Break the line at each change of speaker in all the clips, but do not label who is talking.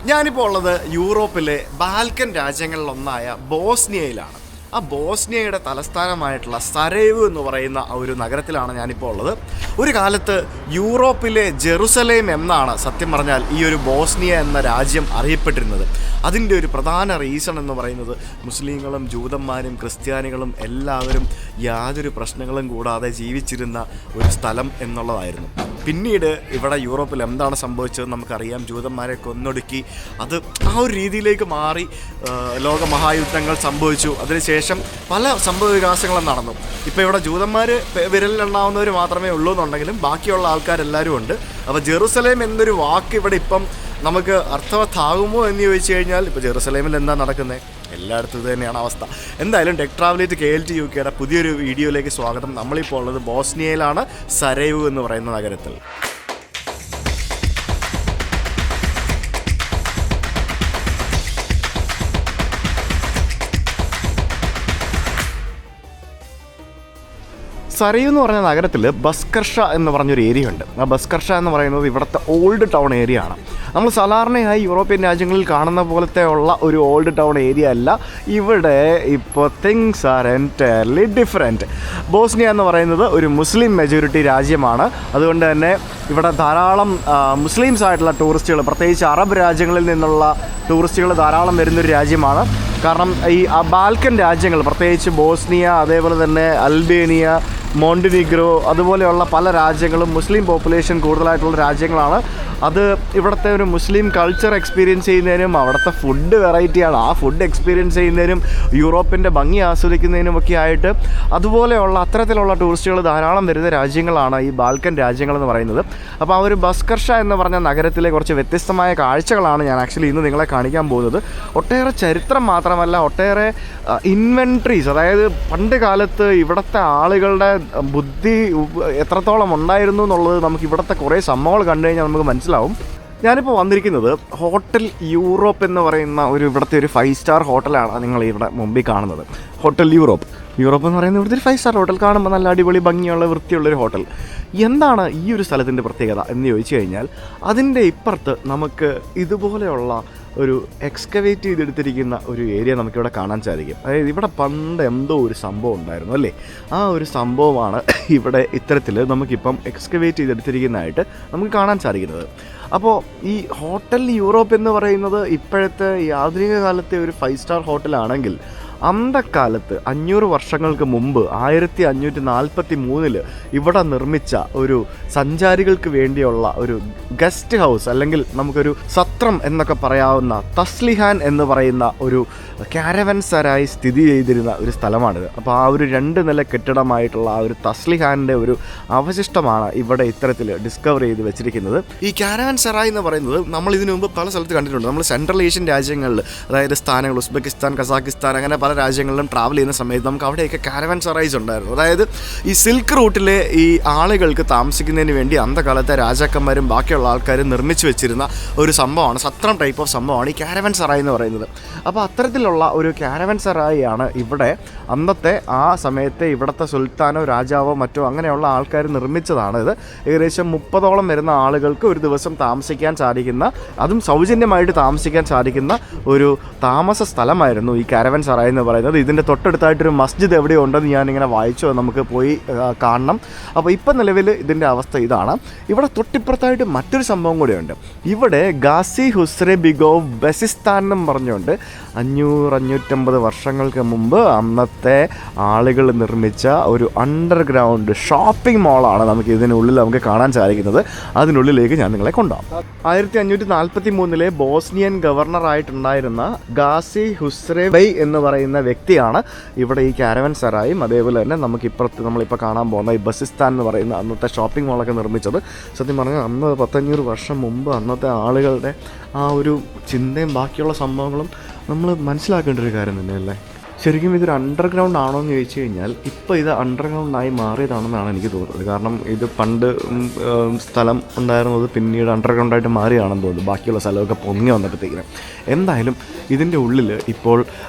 ഞാനിപ്പോൾ ഉള്ളത് യൂറോപ്പിലെ ബാൽക്കൻ രാജ്യങ്ങളിലൊന്നായ ബോസ്നിയയിലാണ്. ആ ബോസ്നിയയുടെ തലസ്ഥാനമായിട്ടുള്ള സരേവ് എന്ന് പറയുന്ന ഒരു നഗരത്തിലാണ് ഞാനിപ്പോൾ ഉള്ളത്. ഒരു കാലത്ത് യൂറോപ്പിലെ ജെറുസലേം എന്നാണ് സത്യം പറഞ്ഞാൽ ഈ ഒരു ബോസ്നിയ എന്ന രാജ്യം അറിയപ്പെട്ടിരുന്നത്. അതിൻ്റെ ഒരു പ്രധാന റീസൺ എന്ന് പറയുന്നത് മുസ്ലിങ്ങളും ജൂതന്മാരും ക്രിസ്ത്യാനികളും എല്ലാവരും യാതൊരു പ്രശ്നങ്ങളും കൂടാതെ ജീവിച്ചിരുന്ന ഒരു സ്ഥലം എന്നുള്ളതായിരുന്നു. പിന്നീട് ഇവിടെ യൂറോപ്പിൽ എന്താണ് സംഭവിച്ചത് നമുക്കറിയാം. ജൂതന്മാരെ കൊന്നൊടുക്കി അത് ആ ഒരു രീതിയിലേക്ക് മാറി. ലോകമഹായുദ്ധങ്ങൾ സംഭവിച്ചു. അതിനുശേഷം പല സംഭവ വികാസങ്ങളും നടന്നു. ഇപ്പോൾ ഇവിടെ ജൂതന്മാർ വിരലിലെണ്ണാവുന്നവർ മാത്രമേ ഉള്ളൂ എന്നുണ്ടെങ്കിലും ബാക്കിയുള്ള ആൾക്കാരെല്ലാവരും ഉണ്ട്. അപ്പോൾ ജെറുസലേം എന്നൊരു വാക്ക് ഇവിടെ ഇപ്പം നമുക്ക് അർത്ഥവത്താകുമോ എന്ന് ചോദിച്ചു കഴിഞ്ഞാൽ ഇപ്പോൾ ജെറുസലേമിൽ എന്താ നടക്കുന്നത്? എല്ലായിടത്തും ഇത് തന്നെയാണ് അവസ്ഥ. എന്തായാലും ടെക് ട്രാവലേറ്റ് KLT UKയുടെ പുതിയൊരു വീഡിയോയിലേക്ക് സ്വാഗതം. നമ്മളിപ്പോൾ ഉള്ളത് ബോസ്നിയയിലാണ്, സരേവ് എന്ന് പറയുന്ന നഗരത്തിൽ. സരേവ് എന്ന് പറഞ്ഞ നഗരത്തിൽ ബസ്കർഷ എന്ന് പറഞ്ഞൊരു ഏരിയ ഉണ്ട്. ആ ബസ്കർഷ എന്ന് പറയുന്നത് ഇവിടുത്തെ ഓൾഡ് ടൗൺ ഏരിയ ആണ്. നമ്മൾ സാധാരണയായി യൂറോപ്യൻ രാജ്യങ്ങളിൽ കാണുന്ന പോലത്തെ ഉള്ള ഒരു ഓൾഡ് ടൗൺ ഏരിയ അല്ല. ഇവിടെ ഇപ്പോൾ things are entirely different. Bosnia എന്ന് പറയുന്നത് ഒരു മുസ്ലിം മെജോറിറ്റി രാജ്യമാണ്. അതുകൊണ്ട് തന്നെ ഇവിടെ ധാരാളം മുസ്ലിംസ് ആയിട്ടുള്ള ടൂറിസ്റ്റുകൾ, പ്രത്യേകിച്ച് അറബ് രാജ്യങ്ങളിൽ നിന്നുള്ള ടൂറിസ്റ്റുകൾ ധാരാളം വരുന്നൊരു രാജ്യമാണ്. കാരണം ഈ ബാൽക്കൻ രാജ്യങ്ങൾ, പ്രത്യേകിച്ച് ബോസ്നിയ, അതേപോലെ തന്നെ അൽബേനിയ, മോണ്ടിനിഗ്രോ, അതുപോലെയുള്ള പല രാജ്യങ്ങളും മുസ്ലിം പോപ്പുലേഷൻ കൂടുതലായിട്ടുള്ള രാജ്യങ്ങളാണ്. അത് ഇവിടുത്തെ ഒരു മുസ്ലിം കൾച്ചർ എക്സ്പീരിയൻസ് ചെയ്യുന്നതിനും അവിടുത്തെ ഫുഡ് വെറൈറ്റിയാണ്, ആ ഫുഡ് എക്സ്പീരിയൻസ് ചെയ്യുന്നതിനും യൂറോപ്പിൻ്റെ ഭംഗി ആസ്വദിക്കുന്നതിനുമൊക്കെ ആയിട്ട് അതുപോലെയുള്ള അത്തരത്തിലുള്ള ടൂറിസ്റ്റുകൾ ധാരാളം വരുന്ന രാജ്യങ്ങളാണ് ഈ ബാൽക്കൻ രാജ്യങ്ങളെന്ന് പറയുന്നത്. അപ്പോൾ ആ ഒരു ബസ്കർഷ എന്ന് പറഞ്ഞ നഗരത്തിലെ കുറച്ച് വ്യത്യസ്തമായ കാഴ്ചകളാണ് ഞാൻ ആക്ച്വലി ഇന്ന് നിങ്ങളെ കാണിക്കാൻ പോകുന്നത്. ഒട്ടേറെ ചരിത്രം മാത്രമല്ല, ഒട്ടേറെ ഇൻവെൻട്രീസ്, അതായത് പണ്ട് കാലത്ത് ഇവിടുത്തെ ആളുകളുടെ ബുദ്ധി എത്രത്തോളം ഉണ്ടായിരുന്നു എന്നുള്ളത് നമുക്ക് ഇവിടുത്തെ കുറേ സംഭവങ്ങൾ കണ്ടു കഴിഞ്ഞാൽ നമുക്ക് മനസ്സിലാവും. ഞാനിപ്പോൾ വന്നിരിക്കുന്നത് ഹോട്ടൽ യൂറോപ്പ് എന്ന് പറയുന്ന ഇവിടുത്തെ ഒരു 5 സ്റ്റാർ ഹോട്ടലാണ് നിങ്ങൾ ഇവിടെ മുമ്പിൽ കാണുന്നത്. ഹോട്ടൽ യൂറോപ്പ് എന്ന് പറയുന്നത് ഇവിടുത്തെ ഒരു 5 സ്റ്റാർ ഹോട്ടൽ. കാണുമ്പോൾ നല്ല അടിപൊളി ഭംഗിയുള്ള വൃത്തിയുള്ളൊരു ഹോട്ടൽ. എന്താണ് ഈ ഒരു സ്ഥലത്തിൻ്റെ പ്രത്യേകത എന്ന് ചോദിച്ചു കഴിഞ്ഞാൽ, അതിൻ്റെ ഇപ്പുറത്ത് നമുക്ക് ഇതുപോലെയുള്ള ഒരു എക്സ്കവേറ്റ് ചെയ്തെടുത്തിരിക്കുന്ന ഒരു ഏരിയ നമുക്കിവിടെ കാണാൻ സാധിക്കും. അതായത് ഇവിടെ പണ്ട് എന്തോ ഒരു സംഭവം ഉണ്ടായിരുന്നു അല്ലേ, ആ ഒരു സംഭവമാണ് ഇവിടെ ഇത്തരത്തിൽ നമുക്കിപ്പം എക്സ്കവേറ്റ് ചെയ്തെടുത്തിരിക്കുന്നതായിട്ട് നമുക്ക് കാണാൻ സാധിക്കുന്നത്. അപ്പോൾ ഈ ഹോട്ടൽ യൂറോപ്പ് എന്ന് പറയുന്നത് ഇപ്പോഴത്തെ ഈ ആധുനിക കാലത്തെ ഒരു 5 സ്റ്റാർ ഹോട്ടലാണെങ്കിൽ അന്തക്കാലത്ത് 500 വർഷങ്ങൾക്ക് മുമ്പ് 1543 ഇവിടെ നിർമ്മിച്ച ഒരു സഞ്ചാരികൾക്ക് വേണ്ടിയുള്ള ഒരു ഗസ്റ്റ് ഹൗസ്, അല്ലെങ്കിൽ നമുക്കൊരു സത്രം എന്നൊക്കെ പറയാവുന്ന തസ്ലിഹാൻ എന്ന് പറയുന്ന ഒരു കാരവൻ സരായി സ്ഥിതി ചെയ്തിരുന്ന ഒരു സ്ഥലമാണിത്. അപ്പോൾ ആ ഒരു 2 നില കെട്ടിടമായിട്ടുള്ള ആ ഒരു തസ്ലിഹാൻ്റെ ഒരു അവശിഷ്ടമാണ് ഇവിടെ ഇത്തരത്തിൽ ഡിസ്കവർ ചെയ്ത് വെച്ചിരിക്കുന്നത്. ഈ കാരവൻ സറായി എന്ന് പറയുന്നത് നമ്മൾ ഇതിനു മുമ്പ് പല സ്ഥലത്ത് കണ്ടിട്ടുണ്ട്. നമ്മൾ സെൻട്രൽ ഏഷ്യൻ രാജ്യങ്ങളിൽ, അതായത് സ്ഥാനങ്ങൾ ഉസ്ബെക്കിസ്ഥാൻ, കസാഖിസ്ഥാൻ, അങ്ങനെ പല രാജ്യങ്ങളിലും ട്രാവൽ ചെയ്യുന്ന സമയത്ത് നമുക്ക് അവിടെയൊക്കെ കാരവൻ സറായിസ് ഉണ്ടായിരുന്നു. അതായത് ഈ സിൽക്ക് റൂട്ടിലെ ഈ ആളുകൾക്ക് താമസിക്കുന്നതിന് വേണ്ടി അന്തകാലത്തെ രാജാക്കന്മാരും ബാക്കിയുള്ള ആൾക്കാരും നിർമ്മിച്ചു വെച്ചിരുന്ന ഒരു സംഭവമാണ്, സത്രം ടൈപ്പ് ഓഫ് സംഭവമാണ് ഈ കാരവൻ സറായി എന്ന് പറയുന്നത്. അപ്പോൾ അത്തരത്തിലുള്ള ഒരു കാരവൻ സറായി ആണ് ഇവിടെ അന്നത്തെ ആ സമയത്തെ ഇവിടുത്തെ സുൽത്താനോ രാജാവോ മറ്റോ അങ്ങനെയുള്ള ആൾക്കാർ നിർമ്മിച്ചതാണ്. ഇത് ഏകദേശം 30ഓളം വരുന്ന ആളുകൾക്ക് ഒരു ദിവസം താമസിക്കാൻ സാധിക്കുന്ന, അതും സൗജന്യമായിട്ട് താമസിക്കാൻ സാധിക്കുന്ന ഒരു താമസ സ്ഥലമായിരുന്നു ഈ കാരവൻ സറായി എന്ന് പറയുന്നത്. ഇതിൻ്റെ തൊട്ടടുത്തായിട്ടൊരു മസ്ജിദ് എവിടെയോ ഉണ്ടെന്ന് ഞാനിങ്ങനെ വായിച്ചു, നമുക്ക് പോയി കാണണം. അപ്പോൾ ഇപ്പം നിലവിൽ ഇതിൻ്റെ അവസ്ഥ ഇതാണ്. ഇവിടെ തൊട്ടിപ്പുറത്തായിട്ട് മറ്റൊരു സംഭവം കൂടെയുണ്ട്. ഇവിടെ ഗാസി ഹുസ്രെ ബിഗോവ് ബെസിസ്ഥാൻ എന്നും പറഞ്ഞുകൊണ്ട് 500-550 വർഷങ്ങൾക്ക് മുമ്പ് അന്നത്തെ ആളുകൾ നിർമ്മിച്ച ഒരു അണ്ടർഗ്രൗണ്ട് ഷോപ്പിംഗ് മോളാണ് നമുക്ക് ഇതിനുള്ളിൽ നമുക്ക് കാണാൻ സാധിക്കുന്നത്. അതിനുള്ളിലേക്ക് ഞാൻ നിങ്ങളെ കൊണ്ടുപോകാം. 1543 ബോസ്നിയൻ ഗവർണറായിട്ടുണ്ടായിരുന്ന ഗാസി ഹുസ്രെ ബൈ എന്ന് പറയുന്ന വ്യക്തിയാണ് ഇവിടെ ഈ കാരവൻ സറായും അതേപോലെ തന്നെ നമ്മളിപ്പോൾ കാണാൻ പോകുന്ന ഈ ബസിസ്ഥാൻ എന്ന് പറയുന്ന അന്നത്തെ ഷോപ്പിംഗ് മോളൊക്കെ നിർമ്മിച്ചത്. സത്യം പറഞ്ഞാൽ അന്ന് 100-500 വർഷം മുമ്പ് അന്നത്തെ ആളുകളുടെ ആ ഒരു ചിന്തയും ബാക്കിയുള്ള സംഭവങ്ങളും നമ്മൾ മനസ്സിലാക്കേണ്ട ഒരു കാര്യം തന്നെയല്ലേ. ശരിക്കും ഇതൊരു അണ്ടർഗ്രൗണ്ട് ആണോ എന്ന് ചോദിച്ചു കഴിഞ്ഞാൽ ഇപ്പോൾ ഇത് അണ്ടർഗ്രൗണ്ടായി മാറിയതാണെന്നാണ് എനിക്ക് തോന്നുന്നത്. കാരണം ഇത് പണ്ട് സ്ഥലം ഉണ്ടായിരുന്നത് പിന്നീട് അണ്ടർഗ്രൗണ്ടായിട്ട് മാറിയാണെന്ന് തോന്നുന്നു, ബാക്കിയുള്ള സ്ഥലമൊക്കെ പൊങ്ങി വന്നപ്പോഴത്തേക്കിനും. എന്തായാലും ഇതിൻ്റെ ഉള്ളിൽ ഇപ്പോൾ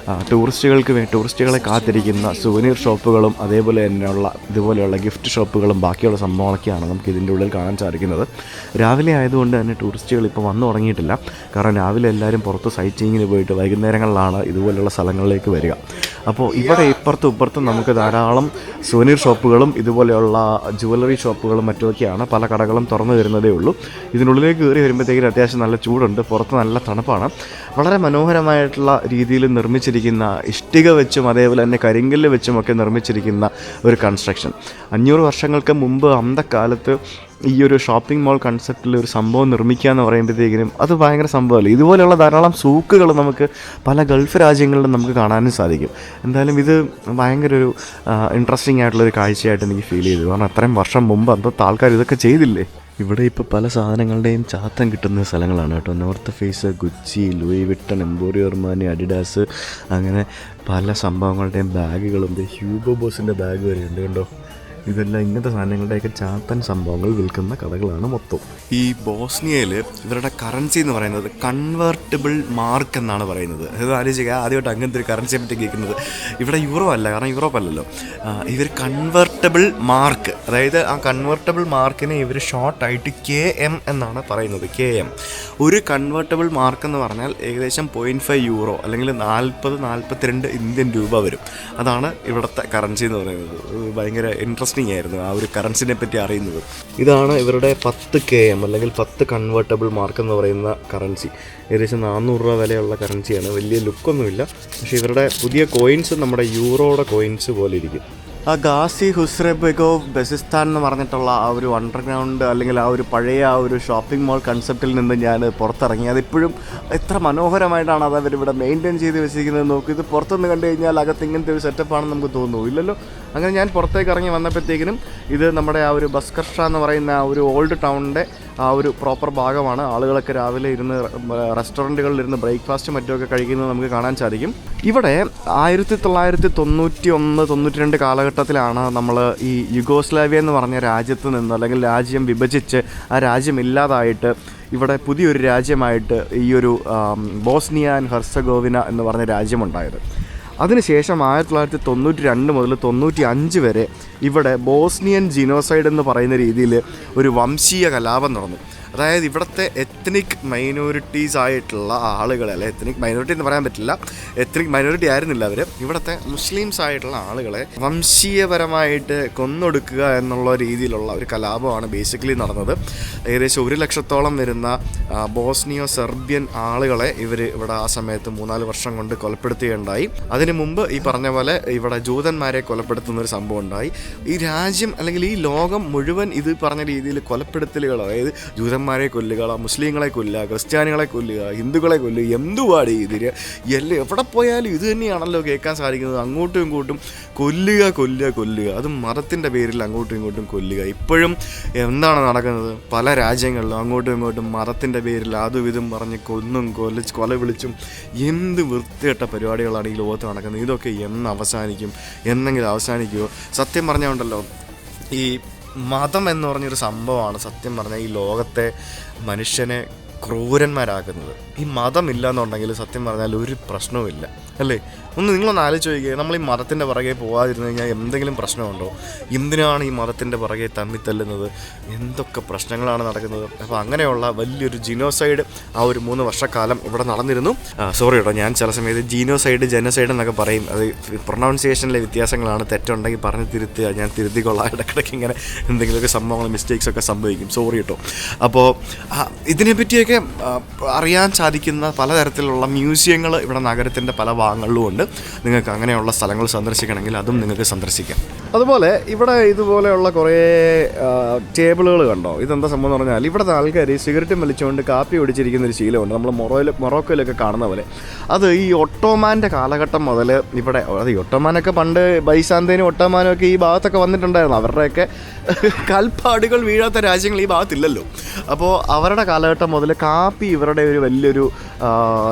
ടൂറിസ്റ്റുകളെ കാത്തിരിക്കുന്ന സുവനീർ ഷോപ്പുകളും അതേപോലെ തന്നെയുള്ള ഇതുപോലെയുള്ള ഗിഫ്റ്റ് ഷോപ്പുകളും ബാക്കിയുള്ള സംഭവങ്ങളൊക്കെയാണ് നമുക്ക് ഇതിൻ്റെ ഉള്ളിൽ കാണാൻ സാധിക്കുന്നത്. രാവിലെ ആയതുകൊണ്ട് തന്നെ ടൂറിസ്റ്റുകൾ ഇപ്പോൾ വന്നു തുടങ്ങിയിട്ടില്ല. കാരണം രാവിലെ എല്ലാവരും പുറത്ത് സൈറ്റ് സീയിങ്ങിന് പോയിട്ട് വൈകുന്നേരങ്ങളിലാണ് ഇതുപോലെയുള്ള സ്ഥലങ്ങളിലേക്ക് വരിക. അപ്പോൾ ഇവിടെ ഇപ്പുറത്തും നമുക്ക് ധാരാളം സുവനീർ ഷോപ്പുകളും ഇതുപോലെയുള്ള ജുവലറി ഷോപ്പുകളും മറ്റുമൊക്കെയാണ്. പല കടകളും തുറന്നു വരുന്നതേ ഉള്ളൂ. ഇതിനുള്ളിലേക്ക് കയറി വരുമ്പോഴത്തേക്കും അത്യാവശ്യം നല്ല ചൂടുണ്ട്, പുറത്ത് നല്ല തണുപ്പാണ്. വളരെ മനോഹരമായിട്ടുള്ള രീതിയിൽ നിർമ്മിച്ചിരിക്കുന്ന ഇഷ്ടിക വെച്ചും അതേപോലെ തന്നെ കരിങ്കല്ല് വെച്ചുമൊക്കെ നിർമ്മിച്ചിരിക്കുന്ന ഒരു കൺസ്ട്രക്ഷൻ. 500 വർഷങ്ങൾക്ക് മുമ്പ് അന്തക്കാലത്ത് ഈ ഒരു ഷോപ്പിംഗ് മോൾ കൺസെപ്റ്റിൽ ഒരു സംഭവം നിർമ്മിക്കുക എന്ന് പറയുമ്പോഴത്തേക്കിനും അത് ഭയങ്കര സംഭവമല്ലേ. ഇതുപോലെയുള്ള ധാരാളം സൂക്കുകൾ നമുക്ക് പല ഗൾഫ് രാജ്യങ്ങളിലും നമുക്ക് കാണാനും സാധിക്കും. എന്തായാലും ഇത് ഭയങ്കര ഒരു ഇൻട്രസ്റ്റിംഗ് ആയിട്ടുള്ളൊരു കാഴ്ചയായിട്ട് എനിക്ക് ഫീൽ ചെയ്തു. കാരണം അത്രയും വർഷം മുമ്പ് അന്നത്തെ ആൾക്കാർ ഇതൊക്കെ ചെയ്തില്ലേ. ഇവിടെ ഇപ്പോൾ പല സാധനങ്ങളുടെയും ചാത്തം കിട്ടുന്ന സ്ഥലങ്ങളാണ് കേട്ടോ. North Face, Gucci, Louis Vuitton, Emporio Armani, Adidas, അങ്ങനെ പല സംഭവങ്ങളുടെയും ബാഗുകളും. ഹ്യൂഗോ ബോസിൻ്റെ ബാഗ് വരെ ഉണ്ട് കണ്ടോ. ഇതെല്ലാം ഇങ്ങനത്തെ സാധനങ്ങളുടെയൊക്കെ ചാത്തൻ സംഭവങ്ങൾ വിൽക്കുന്ന കടകളാണ് മൊത്തം. ഈ ബോസ്നിയയിൽ ഇവരുടെ കറൻസി എന്ന് പറയുന്നത് കൺവേർട്ടബിൾ മാർക്ക് എന്നാണ് പറയുന്നത്. അത് ആലോചിക്കുക, ആദ്യമായിട്ട് അങ്ങനത്തെ ഒരു കറൻസിയെ പറ്റി കേൾക്കുന്നത്. ഇവിടെ യൂറോ അല്ല, കാരണം യൂറോപ്പ് അല്ലല്ലോ. ഇവർ കൺവേർട്ടബിൾ മാർക്ക്, അതായത് ആ കൺവേർട്ടബിൾ മാർക്കിനെ ഇവർ ഷോർട്ടായിട്ട് KM എന്നാണ് പറയുന്നത്. KM ഒരു കൺവേർട്ടബിൾ മാർക്ക് എന്ന് പറഞ്ഞാൽ ഏകദേശം 0.5 യൂറോ അല്ലെങ്കിൽ 42 ഇന്ത്യൻ രൂപ വരും. അതാണ് ഇവിടുത്തെ കറൻസി എന്ന് പറയുന്നത്. ഭയങ്കര ഇൻട്രസ്റ്റിംഗ് ആയിരുന്നു ആ ഒരു കറൻസിനെ പറ്റി അറിയുന്നത്. ഇതാണ് ഇവരുടെ 10 KM അല്ലെങ്കിൽ 10 കൺവേർട്ടബിൾ മാർക്ക് എന്ന് പറയുന്ന കറൻസി. ഏകദേശം 400 രൂപ വിലയുള്ള കറൻസിയാണ്. വലിയ ലുക്കൊന്നുമില്ല, പക്ഷേ ഇവരുടെ പുതിയ കോയിൻസ് നമ്മുടെ യൂറോയുടെ കോയിൻസ് പോലെ ഇരിക്കും. ആ ഗാസി ഹുസ്രെബെഗോവ് ബെസിസ്ഥാൻ എന്ന് പറഞ്ഞിട്ടുള്ള ആ ഒരു അണ്ടർഗ്രൗണ്ട് അല്ലെങ്കിൽ ആ ഒരു പഴയ ആ ഒരു ഷോപ്പിംഗ് മോൾ കൺസെപ്റ്റിൽ നിന്ന് ഞാൻ പുറത്തിറങ്ങി. അതിപ്പോഴും എത്ര മനോഹരമായിട്ടാണ് അത് അവരിവിടെ മെയിൻറ്റെയിൻ ചെയ്ത് വെച്ചിരിക്കുന്നത് നോക്കി. ഇത് പുറത്തുനിന്ന് കണ്ടു കഴിഞ്ഞാൽ അകത്ത് ഇങ്ങനത്തെ ഒരു സെറ്റപ്പാണെന്ന് നമുക്ക് തോന്നുന്നു, ഇല്ലല്ലോ. അങ്ങനെ ഞാൻ പുറത്തേക്ക് ഇറങ്ങി വന്നപ്പോഴത്തേക്കിനും ഇത് നമ്മുടെ ആ ഒരു ബസ്കർഷ എന്ന് പറയുന്ന ആ ഒരു ഓൾഡ് ടൗണിൻ്റെ ആ ഒരു പ്രോപ്പർ ഭാഗമാണ്. ആളുകളൊക്കെ രാവിലെ ഇരുന്ന് റെസ്റ്റോറൻറ്റുകളിലിരുന്ന് ബ്രേക്ക്ഫാസ്റ്റ് മറ്റുമൊക്കെ കഴിക്കുന്നത് നമുക്ക് കാണാൻ സാധിക്കും. ഇവിടെ 1991-92 കാലഘട്ടത്തിലാണ് നമ്മൾ ഈ യുഗോസ്ലാവിയ എന്ന് പറഞ്ഞ രാജ്യത്ത് നിന്ന് അല്ലെങ്കിൽ രാജ്യം വിഭജിച്ച് ആ രാജ്യമില്ലാതായിട്ട് ഇവിടെ പുതിയൊരു രാജ്യമായിട്ട് ഈ ഒരു ബോസ്നിയ ആൻഡ് ഹെർസഗോവിന എന്ന് പറഞ്ഞ രാജ്യമുണ്ടായത്. അതിനുശേഷം 1992 മുതൽ 95 വരെ ഇവിടെ ബോസ്നിയൻ ജിനോസൈഡ് എന്ന് പറയുന്ന രീതിയിൽ ഒരു വംശീയ കലാപം നടന്നു. അതായത് ഇവിടുത്തെ എത്നിക് മൈനോറിറ്റീസ് ആയിട്ടുള്ള ആളുകളെ, അല്ലെ എത്നിക് മൈനോറിറ്റി എന്ന് പറയാൻ പറ്റില്ല, എത്നിക് മൈനോറിറ്റി ആയിരുന്നില്ല അവർ, ഇവിടുത്തെ മുസ്ലിംസ് ആയിട്ടുള്ള ആളുകളെ വംശീയപരമായിട്ട് കൊന്നൊടുക്കുക എന്നുള്ള രീതിയിലുള്ള ഒരു കലാപമാണ് ബേസിക്കലി നടന്നത്. ഏകദേശം 1 ലക്ഷത്തോളം വരുന്ന ബോസ്നിയോ സെർബിയൻ ആളുകളെ ഇവർ ഇവിടെ ആ സമയത്ത് 3-4 വർഷം കൊണ്ട് കൊലപ്പെടുത്തുകയുണ്ടായി. അതിനു മുമ്പ് ഈ പറഞ്ഞ പോലെ ഇവിടെ ജൂതന്മാരെ കൊലപ്പെടുത്തുന്നൊരു സംഭവം ഉണ്ടായി. ഈ രാജ്യം അല്ലെങ്കിൽ ഈ ലോകം മുഴുവൻ ഇത് പറഞ്ഞ രീതിയിൽ കൊലപ്പെടുത്തലുകൾ, അതായത് ജൂതന്മാരെ കൊല്ലുക, മുസ്ലിങ്ങളെ കൊല്ലുക, ക്രിസ്ത്യാനികളെ കൊല്ലുക, ഹിന്ദുക്കളെ കൊല്ലുക, എന്തുപാടി ഇതിന് എവിടെ പോയാലും ഇത് തന്നെയാണല്ലോ കേൾക്കാൻ സാധിക്കുന്നത്. അങ്ങോട്ടും ഇങ്ങോട്ടും കൊല്ലുക, അതും മതത്തിൻ്റെ പേരിൽ അങ്ങോട്ടും ഇങ്ങോട്ടും കൊല്ലുക. ഇപ്പോഴും എന്താണ് നടക്കുന്നത്? പല രാജ്യങ്ങളിലും അങ്ങോട്ടും ഇങ്ങോട്ടും മതത്തിൻ്റെ പേരിൽ അതും ഇതും പറഞ്ഞ് കൊല വിളിച്ചും എന്ത് വൃത്തികെട്ട പരിപാടികളാണ് ഈ ലോകത്ത് നടക്കുന്നത്. ഇതൊക്കെ എന്നെങ്കിലും അവസാനിക്കുമോ? സത്യം പറഞ്ഞുകൊണ്ടല്ലോ, ഈ മതം എന്ന് പറഞ്ഞൊരു സംഭവമാണ് സത്യം പറഞ്ഞാൽ ഈ ലോകത്തെ മനുഷ്യനെ ക്രൂരന്മാരാക്കുന്നത്. ഈ മതമില്ല എന്നുണ്ടെങ്കിൽ സത്യം പറഞ്ഞാൽ ഒരു പ്രശ്നവുമില്ല, അല്ലേ? നിങ്ങളൊന്ന് ആലോചിച്ച് നോക്കിക്കുക. നമ്മൾ ഈ മതത്തിൻ്റെ പുറകെ പോകാതിരുന്നു കഴിഞ്ഞാൽ എന്തെങ്കിലും പ്രശ്നമുണ്ടോ? എന്തിനാണ് ഈ മതത്തിൻ്റെ പുറകെ തമ്മിത്തല്ലുന്നത്? എന്തൊക്കെ പ്രശ്നങ്ങളാണ് നടക്കുന്നത്? അപ്പോൾ അങ്ങനെയുള്ള വലിയൊരു ജിനോസൈഡ് ആ ഒരു 3 വർഷക്കാലം ഇവിടെ നടന്നിരുന്നു. സോറി കേട്ടോ, ഞാൻ ചില സമയത്ത് ജനസൈഡ് എന്നൊക്കെ പറയും. അത് പ്രൊനൗൺസിയേഷനിലെ വ്യത്യാസങ്ങളാണ്. തെറ്റുണ്ടെങ്കിൽ പറഞ്ഞ് തിരുത്തുക, ഞാൻ തിരുത്തിക്കൊള്ളാം. ഇടയ്ക്കിടയ്ക്ക് ഇങ്ങനെ എന്തെങ്കിലുമൊക്കെ സംഭവങ്ങൾ മിസ്റ്റേക്സൊക്കെ സംഭവിക്കും, സോറി കേട്ടോ. അപ്പോൾ ഇതിനെപ്പറ്റിയൊക്കെ അറിയാൻ സാധിക്കുന്ന പലതരത്തിലുള്ള മ്യൂസിയങ്ങൾ ഇവിടെ നഗരത്തിൻ്റെ പല ഭാഗങ്ങളിലും ഉണ്ട്. നിങ്ങൾക്ക് അങ്ങനെയുള്ള സ്ഥലങ്ങൾ സന്ദർശിക്കണമെങ്കിൽ അതും നിങ്ങൾക്ക് സന്ദർശിക്കാം. അതുപോലെ ഇവിടെ ഇതുപോലെയുള്ള കുറേ ടേബിളുകൾ കണ്ടോ. ഇതെന്താ സംഭവം എന്ന് പറഞ്ഞാൽ ഇവിടുത്തെ ആൾക്കാർ സിഗരറ്റും വലിച്ചുകൊണ്ട് കാപ്പി ഒടിച്ചിരിക്കുന്ന ഒരു ശീലമുണ്ട്. നമ്മൾ മൊറോക്കോയിലൊക്കെ കാണുന്ന പോലെ. അത് ഈ ഒട്ടോമാൻ്റെ കാലഘട്ടം മുതൽ ഇവിടെ, അത് ഈ ഒട്ടോമാനൊക്കെ പണ്ട് ബൈസാന്തേനും ഒട്ടോമാനും ഒക്കെ ഈ ഭാഗത്തൊക്കെ വന്നിട്ടുണ്ടായിരുന്നു. അവരുടെയൊക്കെ കാൽപ്പാടുകൾ വീഴാത്ത രാജ്യങ്ങൾ ഈ ഭാഗത്തില്ലല്ലോ. അപ്പോൾ അവരുടെ കാലഘട്ടം മുതൽ കാപ്പി ഇവരുടെ ഒരു വലിയൊരു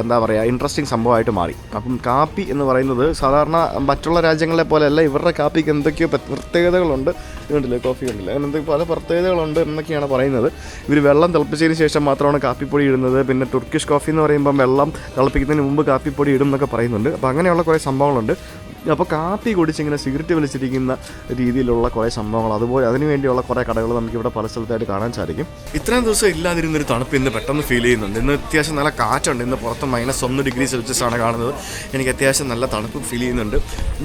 എന്താ പറയുക ഇൻട്രസ്റ്റിംഗ് സംഭവമായിട്ട് മാറി. അപ്പം കാപ്പി എന്ന് പറയുന്നത് സാധാരണ മറ്റുള്ള രാജ്യങ്ങളെ പോലെയല്ല, ഇവരുടെ കാപ്പിക്ക് എന്തൊക്കെയോ പ്രത്യേകതകളുണ്ട്. കണ്ടില്ലേ, കോഫി കണ്ടില്ല, അങ്ങനെ എന്തൊക്കെ പല പ്രത്യേകതകളുണ്ട് എന്നൊക്കെയാണ് പറയുന്നത്. ഇവർ വെള്ളം തിളപ്പിച്ചതിന് ശേഷം മാത്രമാണ് കാപ്പിപ്പൊടി ഇടുന്നത്. പിന്നെ തുർക്കിഷ് കോഫി എന്ന് പറയുമ്പം വെള്ളം തിളപ്പിക്കുന്നതിന് മുമ്പ് കാപ്പിപ്പൊടി ഇടും എന്നൊക്കെ പറയുന്നുണ്ട്. അപ്പോൾ അങ്ങനെയുള്ള കുറേ സംഭവങ്ങളുണ്ട്. അപ്പോൾ കാപ്പി കുടിച്ചിങ്ങനെ സിഗരറ്റ് വലിച്ചിരിക്കുന്ന രീതിയിലുള്ള കുറേ സംഭവങ്ങൾ, അതുപോലെ അതിനുവേണ്ടിയുള്ള കുറേ കടകൾ നമുക്കിവിടെ പല സ്ഥലത്തായിട്ട് കാണാൻ സാധിക്കും. ഇത്രയും ദിവസം ഇല്ലാതിരുന്നൊരു തണുപ്പ് ഇന്ന് പെട്ടെന്ന് ഫീൽ ചെയ്യുന്നുണ്ട്. ഇന്ന് അത്യാവശ്യം നല്ല കാറ്റുണ്ട്. ഇന്ന് പുറത്ത് -1 ഡിഗ്രി സെൽഷ്യസ് ആണ് കാണുന്നത്. എനിക്ക് അത്യാവശ്യം നല്ല തണുപ്പ് ഫീൽ ചെയ്യുന്നുണ്ട്.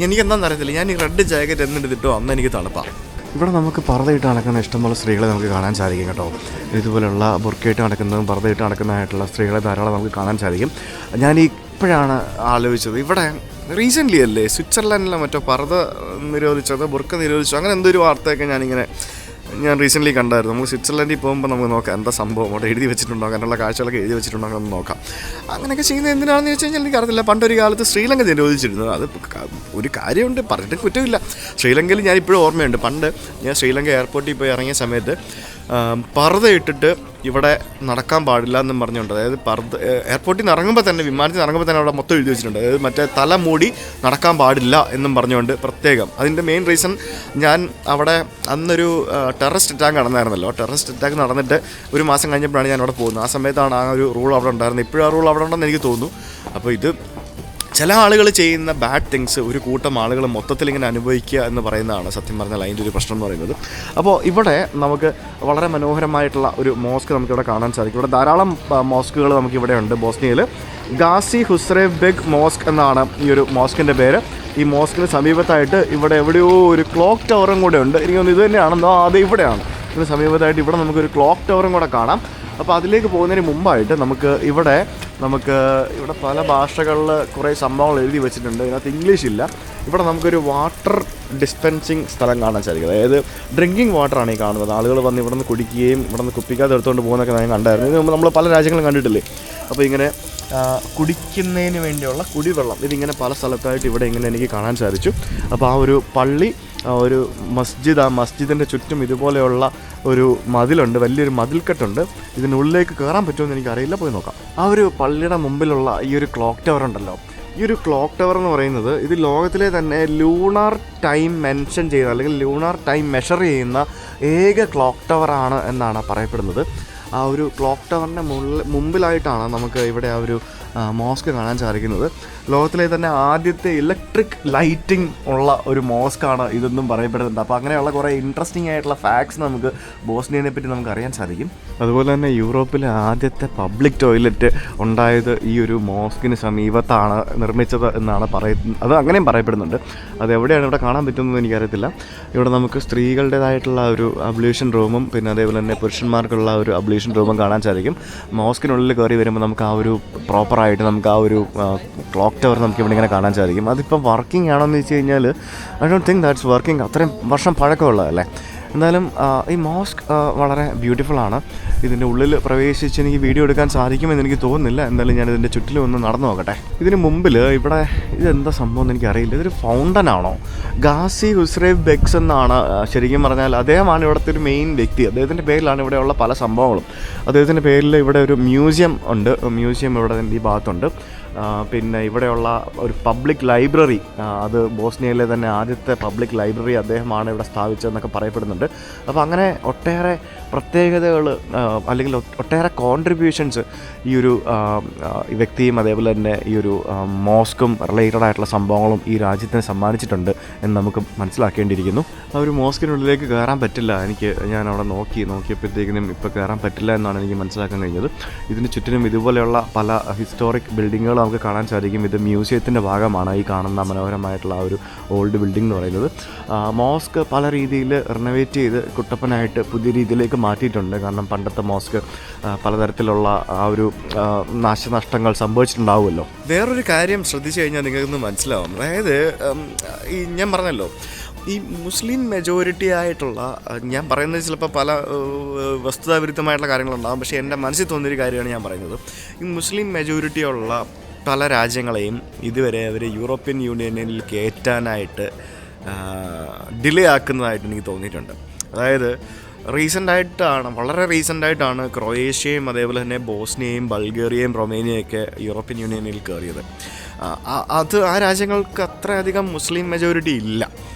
എനിക്കെന്താണെന്ന് അറിയത്തില്ല, ഞാൻ ഈ റെഡ് ജാക്കറ്റ് എന്നിട്ടിട്ടോ അന്ന് എനിക്ക് തണുപ്പാണ്. ഇവിടെ നമുക്ക് പർദ്ദയിട്ട് നടക്കുന്ന ഇഷ്ടംപോലെ സ്ത്രീകളെ നമുക്ക് കാണാൻ സാധിക്കും കേട്ടോ. ഇതുപോലുള്ള ബുർക്കയിട്ട് നടക്കുന്നതും പർദ്ദയിട്ട് നടക്കുന്നതായിട്ടുള്ള സ്ത്രീകളെ ധാരാളം നമുക്ക് കാണാൻ സാധിക്കും. ഞാൻ ഇപ്പോഴാണ് ആലോചിച്ചത്, ഇവിടെ റീസെൻ്റ്ലി അല്ലേ സ്വിറ്റ്സർലാൻഡിലെ മറ്റോ പർദ്ദ നിരോധിച്ചത്, ബുർക്ക നിരോധിച്ചു, അങ്ങനെ എന്തൊരു വാർത്തയൊക്കെ ഞാൻ റീസെൻ്റ്ലി കണ്ടായിരുന്നു. നമുക്ക് സ്വിറ്റ്സർലാൻഡിൽ പോകുമ്പോൾ നമുക്ക് നോക്കാം എന്താ സംഭവം അവിടെ എഴുതി വെച്ചിട്ടുണ്ടോ, അങ്ങനെയുള്ള കാഴ്ചകളൊക്കെ എഴുതി വെച്ചിട്ടുണ്ടോ എന്ന് നോക്കാം. അങ്ങനെയൊക്കെ ചെയ്യുന്നത് എന്തിനാണെന്ന് ചോദിച്ചു കഴിഞ്ഞാൽ എനിക്കറിയില്ല. പണ്ടൊരു കാലത്ത് ശ്രീലങ്ക നിരോധിച്ചിരുന്നത്, അത് ഒരു കാര്യമുണ്ട്, പറഞ്ഞിട്ട് കുറ്റമില്ല. ശ്രീലങ്കയിൽ ഞാനിപ്പോഴും ഓർമ്മയുണ്ട്, പണ്ട് ഞാൻ ശ്രീലങ്ക എയർപോർട്ടിൽ പോയി ഇറങ്ങിയ സമയത്ത് പർദ്ദ ഇട്ടിട്ട് ഇവിടെ നടക്കാൻ പാടില്ല എന്നും പറഞ്ഞുകൊണ്ട്, അതായത് എയർപോർട്ടിൽ നിന്ന് ഇറങ്ങുമ്പോൾ തന്നെ, വിമാനത്തിൽ നിന്ന് ഇറങ്ങുമ്പോൾ തന്നെ അവിടെ മൊത്തം എഴുതി വെച്ചിട്ടുണ്ട്, അതായത് മറ്റേ തല മൂടി നടക്കാൻ പാടില്ല എന്നും പറഞ്ഞുകൊണ്ട് പ്രത്യേകം. അതിൻ്റെ മെയിൻ റീസൺ, ഞാൻ അവിടെ അന്നൊരു ടെററിസ്റ്റ് അറ്റാക്ക് നടന്നായിരുന്നല്ലോ. ടെററിസ്റ്റ് അറ്റാക്ക് നടന്നിട്ട് ഒരു മാസം കഴിഞ്ഞപ്പോഴാണ് ഞാൻ അവിടെ പോകുന്നത്. ആ സമയത്താണ് ആ ഒരു റൂൾ അവിടെ ഉണ്ടായിരുന്നത്. ഇപ്പോഴും ആ റൂൾ അവിടെ ഉണ്ടെന്ന് എനിക്ക് തോന്നുന്നു. അപ്പോൾ ഇത് ചില ആളുകൾ ചെയ്യുന്ന ബാഡ് തിങ്സ് ഒരു കൂട്ടം ആളുകൾ മൊത്തത്തിൽ ഇങ്ങനെ അനുഭവിക്കുക എന്ന് പറയുന്നതാണ് സത്യം പറഞ്ഞാൽ അതിൻ്റെ ഒരു പ്രശ്നം എന്ന് പറയുന്നത്. അപ്പോൾ ഇവിടെ നമുക്ക് വളരെ മനോഹരമായിട്ടുള്ള ഒരു മോസ്ക് നമുക്കിവിടെ കാണാൻ സാധിക്കും. ഇവിടെ ധാരാളം മോസ്കുകൾ നമുക്കിവിടെ ഉണ്ട്. ബോസ്നിയയിൽ ഗാസി ഹുസ്രേവ് ബെഗ് മോസ്ക് എന്നാണ് ഈ ഒരു മോസ്കിൻ്റെ പേര്. ഈ മോസ്കിന് സമീപത്തായിട്ട് ഇവിടെ എവിടെയോ ഒരു ക്ലോക്ക് ടവറും കൂടെ ഉണ്ട്. എനിക്കൊന്ന് ഇത് തന്നെയാണെന്നോ, അത് ഇവിടെയാണ്. ഇതിന് സമീപത്തായിട്ട് ഇവിടെ നമുക്കൊരു ക്ലോക്ക് ടവറും കൂടെ കാണാം. അപ്പോൾ അതിലേക്ക് പോകുന്നതിന് മുമ്പായിട്ട് ഇവിടെ പല ഭാഷകളിൽ കുറേ സംഭവങ്ങൾ എഴുതി വെച്ചിട്ടുണ്ട്. ഇതിനകത്ത് ഇംഗ്ലീഷ് ഇല്ല. ഇവിടെ നമുക്കൊരു വാട്ടർ ഡിസ്പെൻസിങ് സ്ഥലം കാണാൻ സാധിക്കും. അതായത് ഡ്രിങ്കിങ് വാട്ടറാണ് ഈ കാണുന്നത്. ആളുകൾ വന്ന് ഇവിടെ നിന്ന് കുടിക്കുകയും ഇവിടെ നിന്ന് കുപ്പിക്കാതെ എടുത്തുകൊണ്ട് പോകുന്നതൊക്കെ ഞാൻ കണ്ടായിരുന്നു. ഇതിന് മുമ്പ് നമ്മൾ പല രാജ്യങ്ങളും കണ്ടിട്ടില്ലേ. അപ്പോൾ ഇങ്ങനെ കുടിക്കുന്നതിന് വേണ്ടിയുള്ള കുടിവെള്ളം ഇതിങ്ങനെ പല സ്ഥലത്തായിട്ട് ഇവിടെ ഇങ്ങനെ എനിക്ക് കാണാൻ സാധിച്ചു. അപ്പോൾ ആ ഒരു പള്ളി, ഒരു മസ്ജിദ്, ആ മസ്ജിദിൻ്റെ ചുറ്റും ഇതുപോലെയുള്ള ഒരു മതിലുണ്ട്, വലിയൊരു മതിൽക്കെട്ടുണ്ട്. ഇതിനുള്ളിലേക്ക് കയറാൻ പറ്റുമെന്ന് എനിക്കറിയില്ല, പോയി നോക്കാം. ആ ഒരു പള്ളിയുടെ മുമ്പിലുള്ള ഈ ഒരു ക്ലോക്ക് ടവർ ഉണ്ടല്ലോ, ഈ ഒരു ക്ലോക്ക് ടവർ എന്ന് പറയുന്നത് ഇത് ലോകത്തിലെ തന്നെ ലൂണാർ ടൈം മെൻഷൻ ചെയ്യുന്ന അല്ലെങ്കിൽ ലൂണാർ ടൈം മെഷർ ചെയ്യുന്ന ഏക ക്ലോക്ക് ടവറാണ് എന്നാണ് പറയപ്പെടുന്നത്. ആ ഒരു ക്ലോക്ക് ടവറിൻ്റെ മുമ്പിലായിട്ടാണ് നമുക്ക് ഇവിടെ ആ ഒരു മോസ്ക് കാണാൻ സാധിക്കുന്നത്. ലോകത്തിലെ തന്നെ ആദ്യത്തെ ഇലക്ട്രിക് ലൈറ്റിംഗ് ഉള്ള ഒരു മോസ്കാണ് ഇതെന്നും പറയപ്പെടുന്നുണ്ട്. അപ്പോൾ അങ്ങനെയുള്ള കുറേ ഇൻട്രസ്റ്റിംഗ് ആയിട്ടുള്ള ഫാക്ട്സ് നമുക്ക് ബോസ്നിയനെ പറ്റി നമുക്ക് അറിയാൻ സാധിക്കും. അതുപോലെ തന്നെ യൂറോപ്പിലെ ആദ്യത്തെ പബ്ലിക് ടോയ്ലറ്റ് ഉണ്ടായത് ഈ ഒരു മോസ്കിന് സമീപത്താണ് നിർമ്മിച്ചത് എന്നാണ് അത് അങ്ങനെയും പറയപ്പെടുന്നുണ്ട്. അതെവിടെയാണ് ഇവിടെ കാണാൻ പറ്റുന്നത് എനിക്കറിയത്തില്ല. ഇവിടെ നമുക്ക് സ്ത്രീകളുടേതായിട്ടുള്ള ഒരു അബ്ല്യൂഷൻ റൂമും പിന്നെ അതേപോലെ തന്നെ പുരുഷന്മാർക്കുള്ള ഒരു അബ്ല്യൂഷൻ റൂമും കാണാൻ സാധിക്കും. മോസ്കിനുള്ളിൽ കയറി വരുമ്പോൾ നമുക്ക് ആ ഒരു പ്രോപ്പറായിട്ട് നമുക്ക് ആ ഒരു ക്ലോക്ക് ടവർ നമുക്ക് ഇവിടെ ഇങ്ങനെ കാണാൻ സാധിക്കും. അതിപ്പോൾ വർക്കിംഗ് ആണോ എന്ന് വെച്ച് കഴിഞ്ഞാൽ I don't think that's working. അത്രയും വർഷം പഴക്കമുള്ളതല്ലേ. എന്തായാലും ഈ മോസ്ക് വളരെ ബ്യൂട്ടിഫുള്ളാണ്. ഇതിൻ്റെ ഉള്ളിൽ പ്രവേശിച്ച് എനിക്ക് വീഡിയോ എടുക്കാൻ സാധിക്കുമെന്ന് എനിക്ക് തോന്നുന്നില്ല. എന്തായാലും ഞാൻ ഇതിൻ്റെ ചുറ്റിലും ഒന്ന് നടന്നു നോക്കട്ടെ. ഇതിന് മുമ്പിൽ ഇവിടെ ഇതെന്താ സംഭവം എന്ന് എനിക്കറിയില്ല. ഇതൊരു ഫൗണ്ടൻ ആണോ? ഗാസി ഹുസ്രേവ് ബെഗ്സ് എന്നാണ് ശരിക്കും പറഞ്ഞാൽ. അദ്ദേഹമാണ് ഇവിടുത്തെ ഒരു മെയിൻ വ്യക്തി. അദ്ദേഹത്തിൻ്റെ പേരിലാണ് ഇവിടെയുള്ള പല സംഭവങ്ങളും. അദ്ദേഹത്തിൻ്റെ പേരിൽ ഇവിടെ ഒരു മ്യൂസിയം ഉണ്ട്. മ്യൂസിയം ഇവിടെ ഈ ഭാഗത്തുണ്ട്. പിന്നെ ഇവിടെയുള്ള ഒരു പബ്ലിക് ലൈബ്രറി, അത് ബോസ്നിയയിലെ തന്നെ ആദ്യത്തെ പബ്ലിക് ലൈബ്രറി അദ്ദേഹമാണ് ഇവിടെ സ്ഥാപിച്ചതെന്നൊക്കെ പറയപ്പെടുന്നുണ്ട്. അപ്പോൾ അങ്ങനെ ഒട്ടേറെ പ്രത്യേകതകൾ അല്ലെങ്കിൽ ഒട്ടേറെ കോൺട്രിബ്യൂഷൻസ് ഈ ഒരു വ്യക്തിയും അതേപോലെ തന്നെ ഈ ഒരു മോസ്കും റിലേറ്റഡ് ആയിട്ടുള്ള സംഭവങ്ങളും ഈ രാജ്യത്തിന് സമ്മാനിച്ചിട്ടുണ്ട് എന്ന് നമുക്ക് മനസ്സിലാക്കേണ്ടിയിരിക്കുന്നു. ആ ഒരു മോസ്കിനുള്ളിലേക്ക് കയറാൻ പറ്റില്ല. ഞാൻ അവിടെ നോക്കിയപ്പോഴത്തേക്കിനും ഇപ്പോൾ കയറാൻ പറ്റില്ല എന്നാണ് എനിക്ക് മനസ്സിലാക്കാൻ കഴിഞ്ഞത്. ഇതിന് ചുറ്റിനും ഇതുപോലെയുള്ള പല ഹിസ്റ്റോറിക് ബിൽഡിങ്ങുകൾ നമുക്ക് കാണാൻ സാധിക്കും. ഇത് മ്യൂസിയത്തിൻ്റെ ഭാഗമാണ് ഈ കാണുന്ന മനോഹരമായിട്ടുള്ള ആ ഒരു ഓൾഡ് ബിൽഡിംഗ് എന്ന് പറയുന്നത്. മോസ്ക് പല രീതിയിൽ റിനോവേറ്റ് ചെയ്ത് കുട്ടപ്പനായിട്ട് പുതിയ രീതിയിലേക്ക് മാറ്റിയിട്ടുണ്ട്. കാരണം പണ്ടത്തെ മോസ്ക് പലതരത്തിലുള്ള ആ ഒരു നാശനഷ്ടങ്ങൾ സംഭവിച്ചിട്ടുണ്ടാവുമല്ലോ. വേറൊരു കാര്യം ശ്രദ്ധിച്ചു കഴിഞ്ഞാൽ നിങ്ങൾക്കൊന്ന് മനസ്സിലാവും. അതായത് ഈ ഞാൻ പറഞ്ഞല്ലോ ഈ മുസ്ലിം മെജോറിറ്റി ആയിട്ടുള്ള, ഞാൻ പറയുന്നത് ചിലപ്പോൾ പല വസ്തുതാവിരുദ്ധമായിട്ടുള്ള കാര്യങ്ങളുണ്ടാകും, പക്ഷേ എൻ്റെ മനസ്സിൽ തോന്നിയൊരു കാര്യമാണ് ഞാൻ പറയുന്നത്. ഈ മുസ്ലിം മെജോറിറ്റി ഉള്ള പല രാജ്യങ്ങളെയും ഇതുവരെ അവർ യൂറോപ്യൻ യൂണിയനിൽ കയറ്റാനായിട്ട് ഡിലേ ആക്കുന്നതായിട്ട് എനിക്ക് തോന്നിയിട്ടുണ്ട്. അതായത് വളരെ റീസെൻ്റായിട്ടാണ് ക്രൊയേഷ്യയും അതേപോലെ തന്നെ ബോസ്നിയയും ബൾഗേറിയയും റൊമേനിയയൊക്കെ യൂറോപ്യൻ യൂണിയനിൽ കയറിയത്. ആ രാജ്യങ്ങൾക്ക് അത്രയധികം മുസ്ലിം മെജോറിറ്റി ഇല്ല.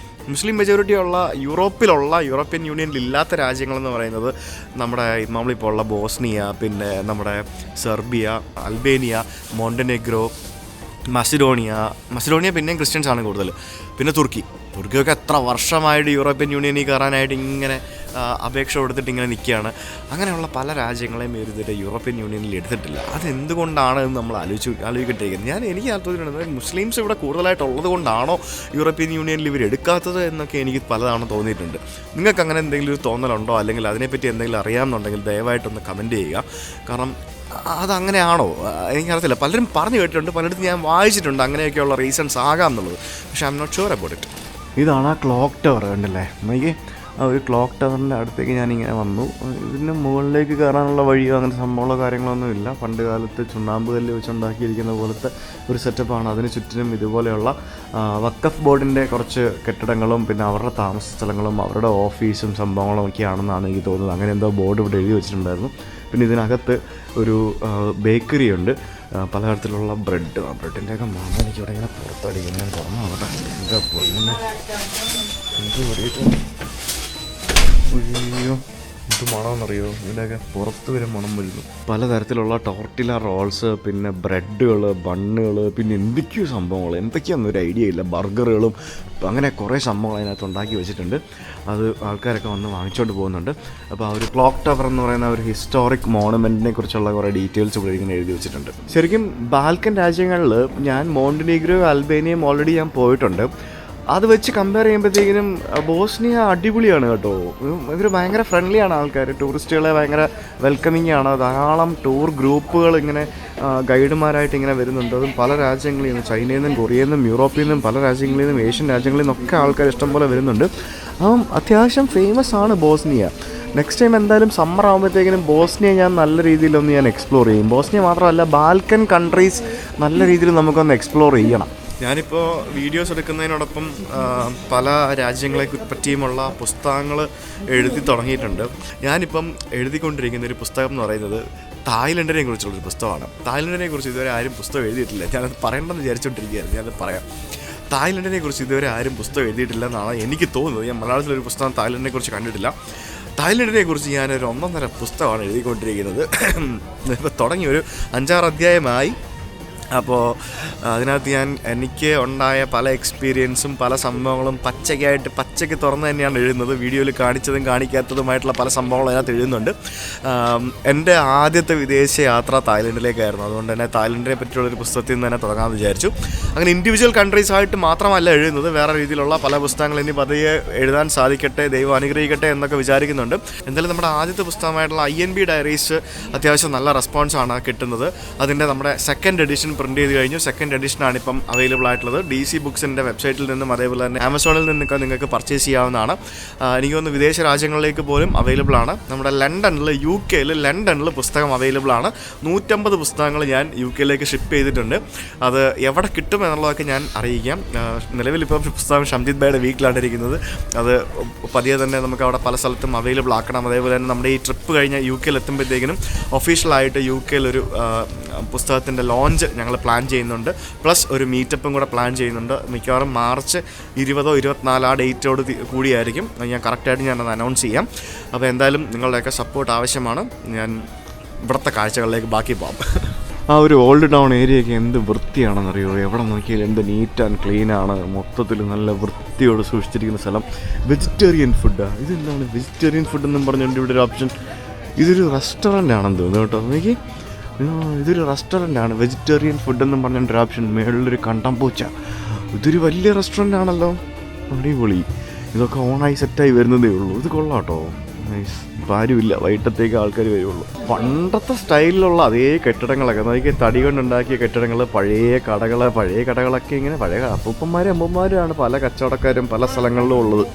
മുസ്ലിം മെജോറിറ്റി ഉള്ള യൂറോപ്യൻ യൂണിയനിൽ ഇല്ലാത്ത രാജ്യങ്ങളെന്ന് പറയുന്നത് നമ്മളിപ്പോൾ ഉള്ള ബോസ്നിയ, പിന്നെ നമ്മുടെ സെർബിയ, അൽബേനിയ, മോണ്ടനെഗ്രോ, മസിഡോണിയ പിന്നെയും ക്രിസ്ത്യൻസാണ് കൂടുതൽ, പിന്നെ തുർക്കിയൊക്കെ എത്ര വർഷമായിട്ട് യൂറോപ്യൻ യൂണിയനിൽ കയറാനായിട്ട് ഇങ്ങനെ അപേക്ഷ കൊടുത്തിട്ട് ഇങ്ങനെ നിൽക്കുകയാണ്. അങ്ങനെയുള്ള പല രാജ്യങ്ങളെയും ഇതുവരെ യൂറോപ്യൻ യൂണിയനിൽ എടുത്തിട്ടില്ല. അതെന്തുകൊണ്ടാണ് എന്ന് നമ്മൾ ആലോചിക്കേണ്ടിയിരിക്കുന്നത്. എനിക്ക് താല്പര്യമുള്ളത് മുസ്ലിംസ് ഇവിടെ കൂടുതലായിട്ടുള്ളത് കൊണ്ടാണോ യൂറോപ്യൻ യൂണിയനിൽ ഇവർ എടുക്കാത്തത് എന്നൊക്കെ എനിക്ക് പലതവണ തോന്നിയിട്ടുണ്ട്. നിങ്ങൾക്ക് അങ്ങനെ എന്തെങ്കിലും ഒരു തോന്നലുണ്ടോ, അല്ലെങ്കിൽ അതിനെപ്പറ്റി എന്തെങ്കിലും അറിയാമെന്നുണ്ടെങ്കിൽ ദയവായിട്ടൊന്ന് കമൻറ്റ് ചെയ്യുക. കാരണം അതങ്ങനെയാണോ എനിക്കറിയത്തില്ല. പലരും പറഞ്ഞു കേട്ടിട്ടുണ്ട്, പലയിടത്തും ഞാൻ വായിച്ചിട്ടുണ്ട് അങ്ങനെയൊക്കെയുള്ള റീസൺസ് ആകാം എന്നുള്ളത്. പക്ഷേ I'm not sure about it. ഇതാണ് ആ ക്ലോക്ക് ടവർ കണ്ടല്ലേ. എനിക്ക് ആ ഒരു ക്ലോക്ക് ടവറിൻ്റെ അടുത്തേക്ക് ഞാനിങ്ങനെ വന്നു. ഇതിന് മുകളിലേക്ക് കയറാനുള്ള വഴിയോ അങ്ങനെ സംഭവമുള്ള കാര്യങ്ങളൊന്നും ഇല്ല. പണ്ട് കാലത്ത് ചുണ്ണാമ്പ് കല്ല് വെച്ചുണ്ടാക്കിയിരിക്കുന്ന പോലത്തെ ഒരു സെറ്റപ്പാണ്. അതിന് ചുറ്റിനും ഇതുപോലെയുള്ള വഖഫ് ബോർഡിൻ്റെ കുറച്ച് കെട്ടിടങ്ങളും പിന്നെ അവരുടെ താമസ സ്ഥലങ്ങളും അവരുടെ ഓഫീസും സംഭവങ്ങളും ഒക്കെയാണെന്നാണ് എനിക്ക് തോന്നുന്നത്. അങ്ങനെ എന്തോ ബോർഡ് ഇവിടെ എഴുതി വെച്ചിട്ടുണ്ടായിരുന്നു. പിന്നെ ഇതിനകത്ത് ഒരു ബേക്കറി ഉണ്ട്, പലതരത്തിലുള്ള ബ്രെഡിൻ്റെയൊക്കെ മണം എനിക്കിവിടെ ഇങ്ങനെ പുറത്തടിക്കും. ഞാൻ തുറന്നു നോക്കട്ടെ. എന്താ പൊന്നെ എന്ത് പറയിട്ട് അയ്യോ എന്ത് മണമെന്നറിയോ, ഇതിൻ്റെയൊക്കെ പുറത്ത് വരെ മണം വരുന്നു. പലതരത്തിലുള്ള ടോർട്ടില റോൾസ്, പിന്നെ ബ്രെഡുകൾ, ബണ്ണുകൾ, പിന്നെ എന്തൊക്കെയാണെന്നൊരു ഐഡിയ ഇല്ല. ബർഗറുകളും അങ്ങനെ കുറേ സംഭവങ്ങൾ അതിനകത്ത് ഉണ്ടാക്കി വെച്ചിട്ടുണ്ട്. അത് ആൾക്കാരൊക്കെ വന്ന് വാങ്ങിച്ചുകൊണ്ട് പോകുന്നുണ്ട്. അപ്പോൾ ആ ഒരു ക്ലോക്ക് ടവർ എന്ന് പറയുന്ന ഒരു ഹിസ്റ്റോറിക് മോണുമെൻറ്റിനെ കുറിച്ചുള്ള കുറേ ഡീറ്റെയിൽസ് ഇവിടെ ഇങ്ങനെ എഴുതി വെച്ചിട്ടുണ്ട്. ശരിക്കും ബാൽക്കൻ രാജ്യങ്ങളിൽ ഞാൻ മോണ്ടിനീഗ്രോ, അൽബേനിയയും ഓൾറെഡി ഞാൻ പോയിട്ടുണ്ട്. അത് വെച്ച് കമ്പയർ ചെയ്യുമ്പോഴത്തേക്കിനും ബോസ്നിയ അടിപൊളിയാണ് കേട്ടോ. ഇവർ ഭയങ്കര ഫ്രണ്ട്ലിയാണ് ആൾക്കാർ, ടൂറിസ്റ്റുകളെ ഭയങ്കര വെൽക്കമിങ് ആണ്. ധാരാളം ടൂർ ഗ്രൂപ്പുകൾ ഇങ്ങനെ ഗൈഡുമാരായിട്ട് ഇങ്ങനെ വരുന്നുണ്ട്. അതും പല രാജ്യങ്ങളിൽ നിന്നും, ചൈനയിൽ നിന്നും, കൊറിയയിൽ നിന്നും, യൂറോപ്പിൽ നിന്നും, പല രാജ്യങ്ങളിൽ നിന്നും, ഏഷ്യൻ രാജ്യങ്ങളിൽ നിന്നൊക്കെ ആൾക്കാർ ഇഷ്ടംപോലെ വരുന്നുണ്ട്. അപ്പം അത്യാവശ്യം ഫേമസ് ആണ് ബോസ്നിയ. നെക്സ്റ്റ് ടൈം എന്തായാലും സമ്മർ ആകുമ്പോഴത്തേക്കിനും ബോസ്നിയ ഞാൻ നല്ല രീതിയിലൊന്ന് ഞാൻ എക്സ്പ്ലോർ ചെയ്യും. ബോസ്നിയ മാത്രമല്ല ബാൽക്കൻ കൺട്രീസ് നല്ല രീതിയിൽ നമുക്കൊന്ന് എക്സ്പ്ലോർ ചെയ്യണം. ഞാനിപ്പോൾ വീഡിയോസ് എടുക്കുന്നതിനോടൊപ്പം പല രാജ്യങ്ങളെ പറ്റിയുമുള്ള പുസ്തകങ്ങൾ എഴുതി തുടങ്ങിയിട്ടുണ്ട്. ഞാനിപ്പം എഴുതിക്കൊണ്ടിരിക്കുന്ന ഒരു പുസ്തകം എന്ന് പറയുന്നത് തായ്ലൻഡിനെ കുറിച്ചുള്ളൊരു പുസ്തകമാണ്. തായ്ലൻഡിനെ കുറിച്ച് ഇതുവരെ ആരും പുസ്തകം എഴുതിയിട്ടില്ല. ഞാനത് പറയണമെന്ന് വിചാരിച്ചുകൊണ്ടിരിക്കുകയായിരുന്നു. ഞാനത് പറയാം. തായ്ലൻഡിനെ കുറിച്ച് ഇതുവരെ ആരും പുസ്തകം എഴുതിയിട്ടില്ല എന്നാണ് എനിക്ക് തോന്നുന്നത്. ഞാൻ മലയാളത്തിലൊരു പുസ്തകം തായ്ലൻഡിനെ കുറിച്ച് കണ്ടിട്ടില്ല. തായ്ലൻഡിനെ കുറിച്ച് ഞാനൊരു 1.5 പുസ്തകമാണ് എഴുതിക്കൊണ്ടിരിക്കുന്നത്. ഇപ്പോൾ തുടങ്ങി ഒരു 5-6 അധ്യായമായി. അപ്പോൾ അതിനകത്ത് എനിക്ക് ഉണ്ടായ പല എക്സ്പീരിയൻസും പല സംഭവങ്ങളും പച്ചയ്ക്ക് തുറന്ന് തന്നെയാണ് എഴുതുന്നത്. വീഡിയോയിൽ കാണിച്ചതും കാണിക്കാത്തതുമായിട്ടുള്ള പല സംഭവങ്ങളും അതിനകത്ത് എഴുതുന്നുണ്ട്. എൻ്റെ ആദ്യത്തെ വിദേശ യാത്ര തായ്ലൻഡിലേക്കായിരുന്നു. അതുകൊണ്ട് തന്നെ തായ്ലൻഡിനെ പറ്റിയുള്ളൊരു പുസ്തകത്തിൽ നിന്ന് തന്നെ തുടങ്ങാമെന്ന് വിചാരിച്ചു. അങ്ങനെ ഇൻഡിവിജ്വൽ കൺട്രീസായിട്ട് മാത്രമല്ല എഴുതുന്നത്, വേറെ രീതിയിലുള്ള പല പുസ്തകങ്ങൾ ഇനി പതിയെ എഴുതാൻ സാധിക്കട്ടെ, ദൈവം അനുഗ്രഹിക്കട്ടെ എന്നൊക്കെ വിചാരിക്കുന്നുണ്ട്. എന്തായാലും നമ്മുടെ ആദ്യത്തെ പുസ്തകമായിട്ടുള്ള INB ഡയറീസ് അത്യാവശ്യം നല്ല റെസ്പോൺസാണ് കിട്ടുന്നത്. അതിൻ്റെ നമ്മുടെ സെക്കൻഡ് എഡിഷൻ പ്രിൻറ്റ് ചെയ്ത് കഴിഞ്ഞു. സെക്കൻഡ് എഡിഷനാണ് ഇപ്പം അവൈലബിൾ ആയിട്ടുള്ളത്. DC ബുക്സിൻ്റെ വെബ്സൈറ്റിൽ നിന്നും അതേപോലെ തന്നെ ആമസോണിൽ നിന്നൊക്കെ നിങ്ങൾക്ക് പർച്ചേസ് ചെയ്യാവുന്നതാണ്. എനിക്ക് തോന്നുന്നു വിദേശ രാജ്യങ്ങളിലേക്ക് പോലും അവൈലബിൾ ആണ്. നമ്മുടെ UK ലണ്ടനിൽ പുസ്തകം അവൈലബിൾ ആണ്. 150 പുസ്തകങ്ങൾ ഞാൻ UK ഷിപ്പ് ചെയ്തിട്ടുണ്ട്. അത് എവിടെ കിട്ടും എന്നുള്ളതൊക്കെ ഞാൻ അറിയിക്കാം. നിലവിലിപ്പം പുസ്തകം ഷംജിത് ഭായിയുടെ വീട്ടിലാണ് ഇരിക്കുന്നത്. അത് പതിയെ തന്നെ നമുക്ക് അവിടെ പല സ്ഥലത്തും അവൈലബിൾ ആക്കണം. അതേപോലെ തന്നെ നമ്മുടെ ഈ ട്രിപ്പ് കഴിഞ്ഞ് UK എത്തുമ്പോഴത്തേക്കിനും ഒഫീഷ്യലായിട്ട് UK ഒരു പുസ്തകത്തിൻ്റെ ലോഞ്ച് ഞങ്ങൾ പ്ലാൻ ചെയ്യുന്നുണ്ട്. പ്ലസ് ഒരു മീറ്റപ്പും കൂടെ പ്ലാൻ ചെയ്യുന്നുണ്ട്. മിക്കവാറും മാർച്ച് 20 or 24 ആ ഡേറ്റോട് കൂടിയായിരിക്കും. ഞാൻ കറക്റ്റായിട്ട് ഞാനത് അനൗൺസ് ചെയ്യാം. അപ്പോൾ എന്തായാലും നിങ്ങളുടെയൊക്കെ സപ്പോർട്ട് ആവശ്യമാണ്. ഞാൻ ഇവിടുത്തെ കാഴ്ചകളിലേക്ക് ബാക്കി പോകാം. ആ ഒരു ഓൾഡ് ടൗൺ ഏരിയയൊക്കെ എന്ത് വൃത്തിയാണെന്നറിയോ. എവിടെ നോക്കിയാലും എന്ത് നീറ്റ് ആൻഡ് ക്ലീനാണ്. മൊത്തത്തിൽ നല്ല വൃത്തിയോട് സൂക്ഷിച്ചിരിക്കുന്ന സ്ഥലം. വെജിറ്റേറിയൻ ഫുഡാണ്. ഇതെന്താണ് വെജിറ്റേറിയൻ ഫുഡെന്നും പറഞ്ഞുകൊണ്ട് ഇവിടെ ഒരു ഓപ്ഷൻ. ഇതൊരു റെസ്റ്റോറൻ്റ് ആണെന്ന് തോന്നുന്നു കേട്ടോ. എനിക്ക് ഇതൊരു റെസ്റ്റോറൻ്റാണ്. വെജിറ്റേറിയൻ ഫുഡെന്നും പറഞ്ഞൊരു ഓപ്ഷൻ. മേളിലൊരു കണ്ടംപൂച്ച. ഇതൊരു വലിയ റെസ്റ്റോറൻ്റ് ആണല്ലോ. അടിപൊളി. ഇതൊക്കെ ഓണായി സെറ്റായി വരുന്നതേ ഉള്ളൂ. ഇത് കൊള്ളാം കേട്ടോ. നൈസ്. ഇപ്പം ആരുമില്ല, വൈകിട്ടത്തേക്ക് ആൾക്കാർ വരുള്ളൂ. പണ്ടത്തെ സ്റ്റൈലിലുള്ള അതേ കെട്ടിടങ്ങളൊക്കെ നോക്കി, തടി കൊണ്ടുണ്ടാക്കിയ കെട്ടിടങ്ങൾ, പഴയ കടകളൊക്കെ ഇങ്ങനെ പഴയ അപ്പൂപ്പന്മാരും അമ്മമാരുമാണ് പല കച്ചവടക്കാരും പല സ്ഥലങ്ങളിലും ഉള്ളത്.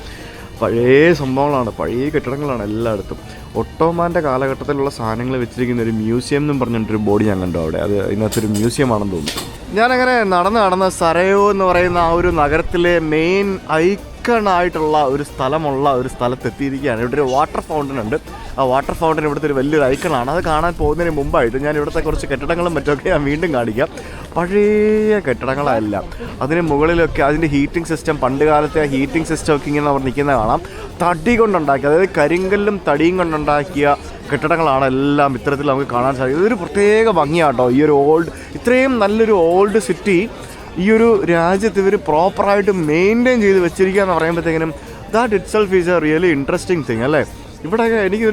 പഴയ സംഭവങ്ങളാണ്, പഴയ കെട്ടിടങ്ങളാണ് എല്ലായിടത്തും. ഒട്ടോമാൻ്റെ കാലഘട്ടത്തിലുള്ള സാധനങ്ങൾ വെച്ചിരിക്കുന്ന ഒരു മ്യൂസിയം എന്നും പറഞ്ഞിട്ടൊരു ബോർഡ് ഞാൻ കണ്ടു അവിടെ. അത് ഇതിനകത്തൊരു മ്യൂസിയമാണെന്ന് തോന്നുന്നു. ഞാനങ്ങനെ നടന്ന് സരയോ എന്ന് പറയുന്ന ആ ഒരു നഗരത്തിലെ മെയിൻ ഐക്കണായിട്ടുള്ള ഒരു സ്ഥലമുള്ള ഒരു സ്ഥലത്തെത്തിയിരിക്കുകയാണ്. ഇവിടെ ഒരു വാട്ടർ ഫൗണ്ടൻ ഉണ്ട്. ആ വാട്ടർ ഫൗണ്ടൻ ഇവിടുത്തെ ഒരു വലിയൊരു ഐക്കണാണ്. അത് കാണാൻ പോകുന്നതിന് മുമ്പായിട്ട് ഞാൻ ഇവിടുത്തെ കുറച്ച് കെട്ടിടങ്ങളും മറ്റൊക്കെ ഞാൻ വീണ്ടും കാണിക്കാം. പഴയ കെട്ടിടങ്ങളല്ല, അതിന് മുകളിലൊക്കെ അതിൻ്റെ ഹീറ്റിംഗ് സിസ്റ്റം, പണ്ട് കാലത്തെ ആ ഹീറ്റിംഗ് സിസ്റ്റം ഒക്കെ ഇങ്ങനെ അവർ നിൽക്കുന്നത് കാണാം. തടി കൊണ്ടുണ്ടാക്കിയ, അതായത് കരിങ്കല്ലും തടിയും കൊണ്ടുണ്ടാക്കിയ കെട്ടിടങ്ങളാണ് എല്ലാം ഇത്തരത്തിൽ നമുക്ക് കാണാൻ സാധിക്കും. ഇതൊരു പ്രത്യേക ഭംഗിയാട്ടോ ഈ ഒരു ഇത്രയും നല്ലൊരു ഓൾഡ് സിറ്റി ഈ ഒരു രാജ്യത്ത് ഇവർ പ്രോപ്പറായിട്ട് മെയിൻറ്റെയിൻ ചെയ്ത് വെച്ചിരിക്കുക എന്ന് പറയുമ്പോഴത്തേക്കിനും that itself is a really interesting thing അല്ലേ. ഇവിടെ എനിക്ക്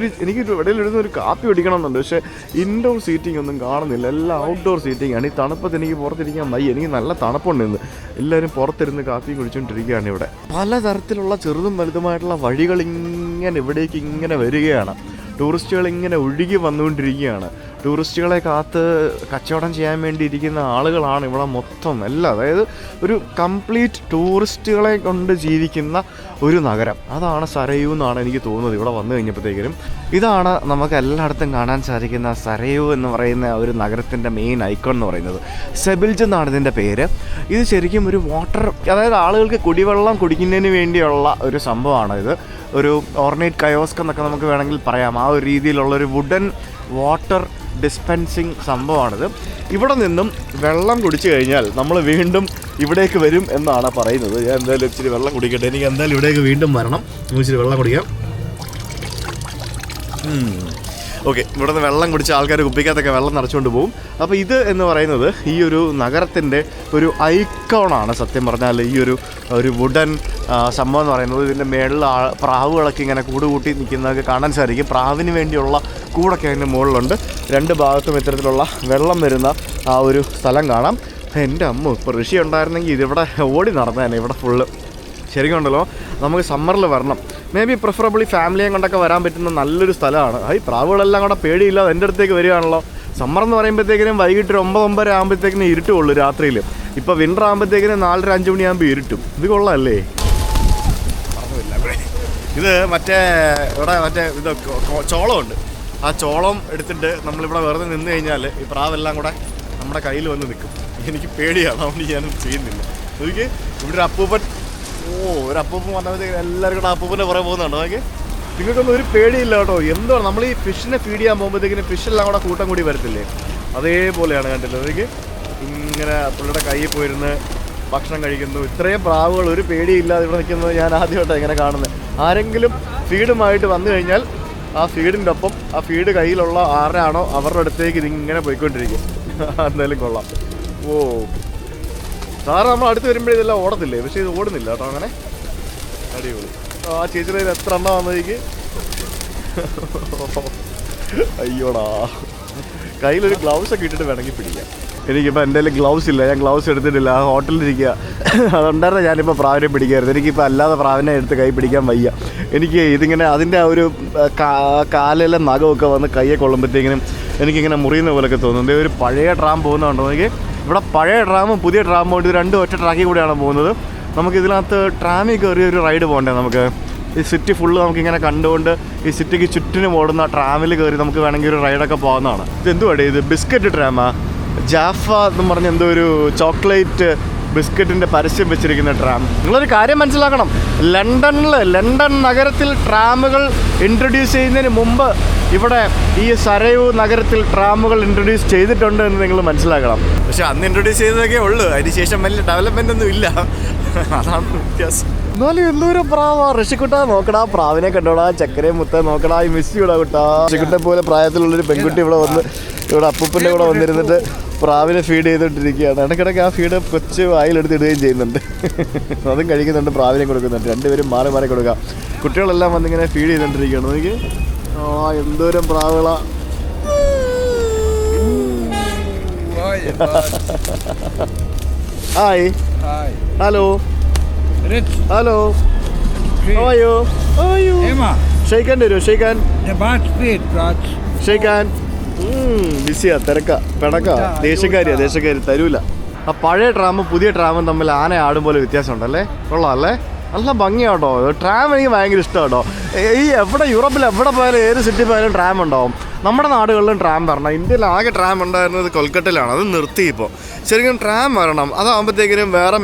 ഇടയിലിരുന്ന് ഒരു കാപ്പി പിടിക്കണമെന്നുണ്ട്, പക്ഷേ ഇൻഡോർ സീറ്റിംഗ് ഒന്നും കാണുന്നില്ല, എല്ലാം ഔട്ട്ഡോർ സീറ്റിംഗ് ആണ്. ഈ തണുപ്പത്ത് എനിക്ക് പുറത്തിരിക്കാൻ വയ്യ, എനിക്ക് നല്ല തണുപ്പുണ്ട് ഇന്ന്. എല്ലാവരും പുറത്തിരുന്ന് കാപ്പി കുടിച്ചുകൊണ്ടിരിക്കുകയാണ്. ഇവിടെ പലതരത്തിലുള്ള ചെറുതും വലുതുമായിട്ടുള്ള വഴികൾ ഇങ്ങനെ ഇവിടേക്ക് ഇങ്ങനെ വരികയാണ്. ടൂറിസ്റ്റുകൾ ഇങ്ങനെ ഒഴുകി വന്നുകൊണ്ടിരിക്കുകയാണ്. ടൂറിസ്റ്റുകളെ കാത്ത് കച്ചവടം ചെയ്യാൻ വേണ്ടി ഇരിക്കുന്ന ആളുകളാണ് ഇവിടെ മൊത്തം എല്ലാം. അതായത് ഒരു കംപ്ലീറ്റ് ടൂറിസ്റ്റുകളെ കൊണ്ട് ജീവിക്കുന്ന ഒരു നഗരം. അതാണ് സരയൂ എന്നാണ് എനിക്ക് തോന്നുന്നത് ഇവിടെ വന്നു കഴിഞ്ഞപ്പോഴത്തേക്കിനും. ഇതാണ് നമുക്ക് എല്ലായിടത്തും കാണാൻ സാധിക്കുന്ന സരയൂ എന്ന് പറയുന്ന ഒരു നഗരത്തിൻ്റെ മെയിൻ ഐക്കൺ എന്ന് പറയുന്നത്. സെബിൽജ് എന്നാണ് ഇതിൻ്റെ പേര്. ഇത് ശരിക്കും ഒരു വാട്ടർ, അതായത് ആളുകൾക്ക് കുടിവെള്ളം കുടിക്കുന്നതിന് വേണ്ടിയുള്ള ഒരു സംഭവമാണ് ഇത്. ഒരു ഓർണേറ്റ് കയോസ്ക് എന്നൊക്കെ നമുക്ക് വേണമെങ്കിൽ പറയാം. ആ ഒരു രീതിയിലുള്ളൊരു വുഡൻ വാട്ടർ ഡിസ്പെൻസിങ് സംഭവമാണിത്. ഇവിടെ നിന്നും വെള്ളം കുടിച്ചു കഴിഞ്ഞാൽ നമ്മൾ വീണ്ടും ഇവിടേക്ക് വരും എന്നാണ് പറയുന്നത്. ഞാൻ എന്തായാലും ഇച്ചിരി വെള്ളം കുടിക്കട്ടെ. എനിക്ക് എന്തായാലും ഇവിടേക്ക് വീണ്ടും വരണം. ഇച്ചിരി വെള്ളം കുടിക്കാം. ഓക്കെ, ഇവിടെ നിന്ന് വെള്ളം കുടിച്ച ആൾക്കാർ കുപ്പിക്കകത്തൊക്കെ വെള്ളം നിറച്ചുകൊണ്ട് പോകും. അപ്പോൾ ഇത് എന്ന് പറയുന്നത് ഈ ഒരു നഗരത്തിൻ്റെ ഒരു ഐക്കോണാണ് സത്യം പറഞ്ഞാൽ. ഈ ഒരു വുഡൻ സംഭവം എന്ന് പറയുന്നത്. ഇതിൻ്റെ മേളിൽ പ്രാവുകളൊക്കെ ഇങ്ങനെ കൂട് കൂട്ടി നിൽക്കുന്നതൊക്കെ കാണാൻ സാധിക്കും. പ്രാവിന് വേണ്ടിയുള്ള കൂടൊക്കെ അതിൻ്റെ മുകളിലുണ്ട്. രണ്ട് ഭാഗത്തും ഇത്തരത്തിലുള്ള വെള്ളം വരുന്ന ആ ഒരു സ്ഥലം കാണാം. എൻ്റെ അമ്മ, ഇപ്പോൾ ഋഷി ഉണ്ടായിരുന്നെങ്കിൽ ഇതിവിടെ ഓടി നടന്നേനെ ഇവിടെ ഫുള്ള്. ശരിക്കും ഉണ്ടല്ലോ, നമുക്ക് സമ്മറിൽ വരണം. മേ ബി പ്രിഫറബിളി ഫാമിലിയും കൊണ്ടൊക്കെ വരാൻ പറ്റുന്ന നല്ലൊരു സ്ഥലമാണ്. പ്രാവുകളെല്ലാം കൂടെ പേടിയില്ലാതെ എൻ്റെ അടുത്തേക്ക് വരികയാണല്ലോ. സമ്മർ എന്ന് പറയുമ്പോഴത്തേക്കിനും വൈകിട്ട് 9-9 ആകുമ്പോഴത്തേക്കിനും ഇരുട്ടുള്ളൂ രാത്രിയിൽ. ഇപ്പോൾ വിൻ്റർ ആകുമ്പോഴത്തേക്കിനും 4-5 മണിയാകുമ്പോൾ ഇരുട്ടും. ഇത് കൊള്ളാമല്ലേ? ഇത് ഇവിടെ ഇത് ചോളമുണ്ട്. ആ ചോളം എടുത്തിട്ട് നമ്മളിവിടെ വെറുതെ നിന്ന് കഴിഞ്ഞാൽ ഈ പ്രാവെല്ലാം കൂടെ നമ്മുടെ കയ്യിൽ വന്ന് നിൽക്കും. എനിക്ക് പേടിയാണ്, അതുകൊണ്ട് ഞാനും ചെയ്യുന്നില്ല. എനിക്ക് ഇവിടെ ഒരു അപ്പൂപ്പൻ, ഒരു അപ്പൂപ്പൻ വന്നപ്പോഴത്തേക്ക് എല്ലാവരും കൂടെ അപ്പൂപ്പൻ്റെ പുറകെ പോകുന്നുണ്ടോ? നോക്കി, നിങ്ങൾക്കൊന്നും ഒരു പേടിയില്ല കേട്ടോ. എന്താണ് നമ്മൾ ഈ ഫിഷിനെ ഫീഡ് ചെയ്യാൻ പോകുമ്പോഴത്തേക്കിനും ഫിഷെല്ലാം കൂടെ കൂട്ടം കൂടി വരത്തില്ലേ, അതേപോലെയാണ് കണ്ടില്ല. അതൊക്കെ ഇങ്ങനെ പുള്ളിയുടെ കയ്യിൽ പോയിരുന്ന് ഭക്ഷണം കഴിക്കുന്നു. ഇത്രയും പ്രാവുകൾ ഒരു പേടിയില്ലാതെ ഇവിടെ നിൽക്കുന്നത് ഞാൻ ആദ്യമായിട്ടാണ് ഇങ്ങനെ കാണുന്നത്. ആരെങ്കിലും ഫീഡുമായിട്ട് വന്നു കഴിഞ്ഞാൽ ആ ഫീഡിൻ്റെ ഒപ്പം ആ ഫീഡ് കയ്യിലുള്ള ആരാണോ അവരുടെ അടുത്തേക്ക് ഇതിങ്ങനെ പോയിക്കൊണ്ടിരിക്കും. എന്തായാലും കൊള്ളാം. സാറ് നമ്മൾ അടുത്ത് വരുമ്പോഴേ ഇതെല്ലാം ഓടത്തില്ലേ, പക്ഷേ ഇത് ഓടുന്നില്ല കേട്ടോ. അങ്ങനെ അടിപൊളി. ആ ചേച്ചിയുടെ എത്ര എണ്ണം വന്നേക്ക്. അയ്യോടാ, കയ്യിലൊരു ഗ്ലൗസ് ഒക്കെ ഇട്ടിട്ട് വേണമെങ്കിൽ പിടിക്കാം. എനിക്കിപ്പോൾ എൻ്റെ കയ്യിൽ ഗ്ലൗസ് ഇല്ല, ഞാൻ ഗ്ലൗസ് എടുത്തിട്ടില്ല. ആ ഹോട്ടലിലിരിക്കുക. അതുണ്ടായിരുന്ന ഞാനിപ്പോൾ പ്രാവിനെ പിടിക്കായിരുന്നു. എനിക്കിപ്പോൾ അല്ലാതെ പ്രാവിനെ എടുത്ത് കൈ പിടിക്കാൻ വയ്യ. എനിക്ക് ഇതിങ്ങനെ അതിൻ്റെ ആ ഒരു കാലിലെ നഖമൊക്കെ വന്ന് കയ്യെ കൊള്ളുമ്പോഴത്തേക്കിനും എനിക്കിങ്ങനെ മുറിയുന്ന പോലെയൊക്കെ തോന്നുന്നത്. ഒരു പഴയ ട്രാം പോകുന്നുണ്ടോ? എനിക്ക് ഇവിടെ പഴയ ട്രാമും പുതിയ ട്രാമും കൊണ്ട് ഇത് രണ്ടും ഒറ്റ ട്രാക്കിൽ കൂടെയാണ് പോകുന്നത്. നമുക്കിതിനകത്ത് ട്രാമിൽ കയറി ഒരു റൈഡ് പോകണ്ടേ നമുക്ക്? ഈ സിറ്റി ഫുള്ള് നമുക്കിങ്ങനെ കണ്ടുകൊണ്ട് ഈ സിറ്റിക്ക് ചുറ്റിനും ഓടുന്ന ട്രാമിൽ കയറി നമുക്ക് വേണമെങ്കിൽ ഒരു റൈഡൊക്കെ പോകുന്നതാണ്. ഇത് എന്തുവാടേ ഇത്? ബിസ്ക്കറ്റ് ട്രാമാ? ജാഫ എന്ന് പറഞ്ഞ എന്തോ ഒരു ചോക്ലേറ്റ് ബിസ്ക്കറ്റിൻ്റെ പരസ്യം വെച്ചിരിക്കുന്ന ട്രാം. നിങ്ങളൊരു കാര്യം മനസ്സിലാക്കണം, ലണ്ടൻ നഗരത്തിൽ ട്രാമുകൾ ഇൻട്രൊഡ്യൂസ് ചെയ്യുന്നതിന് മുമ്പ് ഇവിടെ ഈ സരയൂ നഗരത്തിൽ ട്രാമുകൾ ഇൻട്രൊഡ്യൂസ് ചെയ്തിട്ടുണ്ട് എന്ന് നിങ്ങൾ മനസ്സിലാക്കണം. പക്ഷെ അന്ന് ഇൻട്രൊഡ്യൂസ് ചെയ്തതൊക്കെ ഉള്ളൂ, അതിനുശേഷം വലിയ ഡെവലപ്മെൻ്റ് ഒന്നും ഇല്ല. അതാണ് വ്യത്യാസം. എന്നാലും എന്തോരം പ്രാവാ. ഋഷിക്കുട്ടാ നോക്കടാ, പ്രാവിനെ കണ്ടോടാ, ചക്കരയും മുത്ത നോക്കടാ. ഈ മിസ് ചെയ്യൂടാ കുട്ടാ. ഋഷിക്കുട്ടെ പോലെ പ്രായത്തിലുള്ളൊരു പെൺകുട്ടി ഇവിടെ അപ്പൂപ്പൻ്റെ കൂടെ വന്നിരുന്നിട്ട് പ്രാവിനെ ഫീഡ് ചെയ്തുകൊണ്ടിരിക്കുകയാണ്. ഇടയ്ക്കിടയ്ക്ക് ആ ഫീഡ് കൊച്ച് വായിലെടുത്ത് ഇടുകയും ചെയ്യുന്നുണ്ട്. അതും കഴിക്കുന്നുണ്ട്, പ്രാവിനെയും കൊടുക്കുന്നുണ്ട്. രണ്ടുപേരും മാറി മാറി കൊടുക്കുക. കുട്ടികളെല്ലാം വന്നിങ്ങനെ ഫീഡ് ചെയ്തുകൊണ്ടിരിക്കുകയാണ്. എനിക്ക് എന്തോരം പ്രാവുകളാ. Hi, hello, hello. How are you? Emma. Shake hand തരുമോ? ഷെയ്ക്കാൻ ഷെയ്ക്കാൻ ബിസിയാ, തിരക്ക, പിണക്ക, ദേശക്കാരി തരൂല. ആ പഴയ ട്രാമും പുതിയ ട്രാമും തമ്മിൽ ആന ആടും പോലെ വ്യത്യാസമുണ്ടല്ലേ? കൊള്ളാം അല്ലേ? നല്ല ഭംഗിയാട്ടോ. ട്രാം എനിക്ക് ഭയങ്കര ഇഷ്ടം കേട്ടോ. ഈ യൂറോപ്പിൽ എവിടെ പോയാലും ഏത് സിറ്റി പോയാലും ട്രാം ഉണ്ടാവും. നമ്മുടെ നാടുകളിലും ട്രാം വരണം. ഇന്ത്യയിൽ ആകെ ട്രാം ഉണ്ടായിരുന്നത് കൊൽക്കട്ടയിലാണ്, അത് നിർത്തി. ഇപ്പോൾ ശരിക്കും ട്രാം വരണം. അതാകുമ്പോഴത്തേക്കിനും വേറെ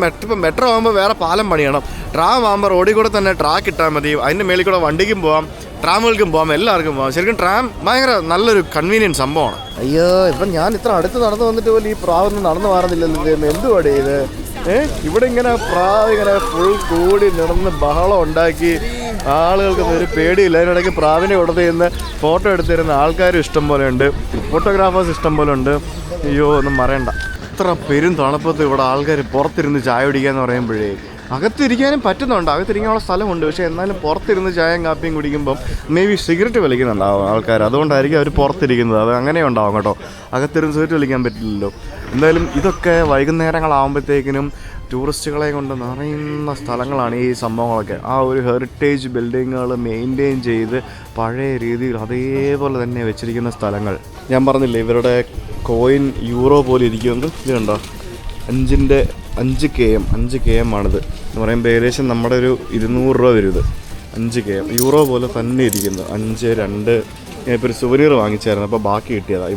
മെട്രോ ആകുമ്പോൾ വേറെ പാലം പണിയണം. ട്രാം ആകുമ്പോൾ റോഡിൽ കൂടെ തന്നെ ട്രാക്ക് ഇട്ടാൽ മതി. അതിൻ്റെ മേളിൽ കൂടെ വണ്ടിക്കും പോകാം, ട്രാമുകൾക്കും പോകാം, എല്ലാവർക്കും പോകാം. ശരിക്കും ട്രാം ഭയങ്കര നല്ലൊരു കൺവീനിയൻറ്റ് സംഭവമാണ്. അയ്യോ, ഇപ്പം ഞാൻ ഇത്ര അടുത്ത് നടന്നു വന്നിട്ട് പോലും ഈ പ്രാവൊന്നും നടന്നു മാറുന്നില്ലല്ലോ. എന്തുവാടേ ഇത്? ഇവിടെ ഇങ്ങനെ പ്രാവ് ഇങ്ങനെ ഫുൾ കൂടി നടന്ന് ബഹളം ഉണ്ടാക്കി ആളുകൾക്കൊന്നും ഒരു പേടിയില്ല. അതിനിടയ്ക്ക് പ്രാവിനെ കൊടുത്ത് ചെയ്യുന്ന ഫോട്ടോ എടുത്തിരുന്ന ആൾക്കാരും ഇഷ്ടം പോലെ ഉണ്ട്, ഫോട്ടോഗ്രാഫേഴ്സ് ഇഷ്ടം പോലെ ഉണ്ട്. അയ്യോ, ഒന്നും പറയണ്ട. ഇത്ര പെരും തണുപ്പത്ത് ഇവിടെ ആൾക്കാർ പുറത്തിരുന്ന് ചായ കുടിക്കാന്ന് പറയുമ്പോഴേ അകത്തിരിക്കാനും പറ്റുന്നുണ്ട്, അകത്തിരിക്കാനുള്ള സ്ഥലമുണ്ട്. പക്ഷേ എന്നാലും പുറത്തിരുന്ന് ചായയും കാപ്പിയും കുടിക്കുമ്പം മേ ബി സിഗരറ്റ് വലിക്കുന്നുണ്ടാവും ആൾക്കാർ. അതുകൊണ്ടായിരിക്കും അവർ പുറത്തിരിക്കുന്നത്. അത് അങ്ങനെ ഉണ്ടാവും കേട്ടോ. അകത്തിരുന്ന് സിഗരറ്റ് വലിക്കാൻ പറ്റില്ലല്ലോ. എന്തായാലും ഇതൊക്കെ വൈകുന്നേരങ്ങളാകുമ്പോഴത്തേക്കിനും ടൂറിസ്റ്റുകളെ കൊണ്ട് നിറയുന്ന സ്ഥലങ്ങളാണ് ഈ സംഭവങ്ങളൊക്കെ. ആ ഒരു ഹെറിറ്റേജ് ബിൽഡിങ്ങുകൾ മെയിൻറ്റെയിൻ ചെയ്ത് പഴയ രീതിയിൽ അതേപോലെ തന്നെ വെച്ചിരിക്കുന്ന സ്ഥലങ്ങൾ. ഞാൻ പറഞ്ഞില്ലേ ഇവരുടെ കോയിൻ യൂറോ പോലെ ഇരിക്കുന്നത്. ഇത് കണ്ടോ, 5 km ആണിത് എന്ന് പറയുമ്പോൾ ഏകദേശം നമ്മുടെ ഒരു 200 രൂപ വരും. ഇത് 5 km യൂറോ പോലെ തന്നെ ഇരിക്കുന്നത്. 5.2 ഇപ്പോൾ ഒരു സുവനീർ വാങ്ങിച്ചായിരുന്നു, അപ്പോൾ ബാക്കി കിട്ടിയതാണ്.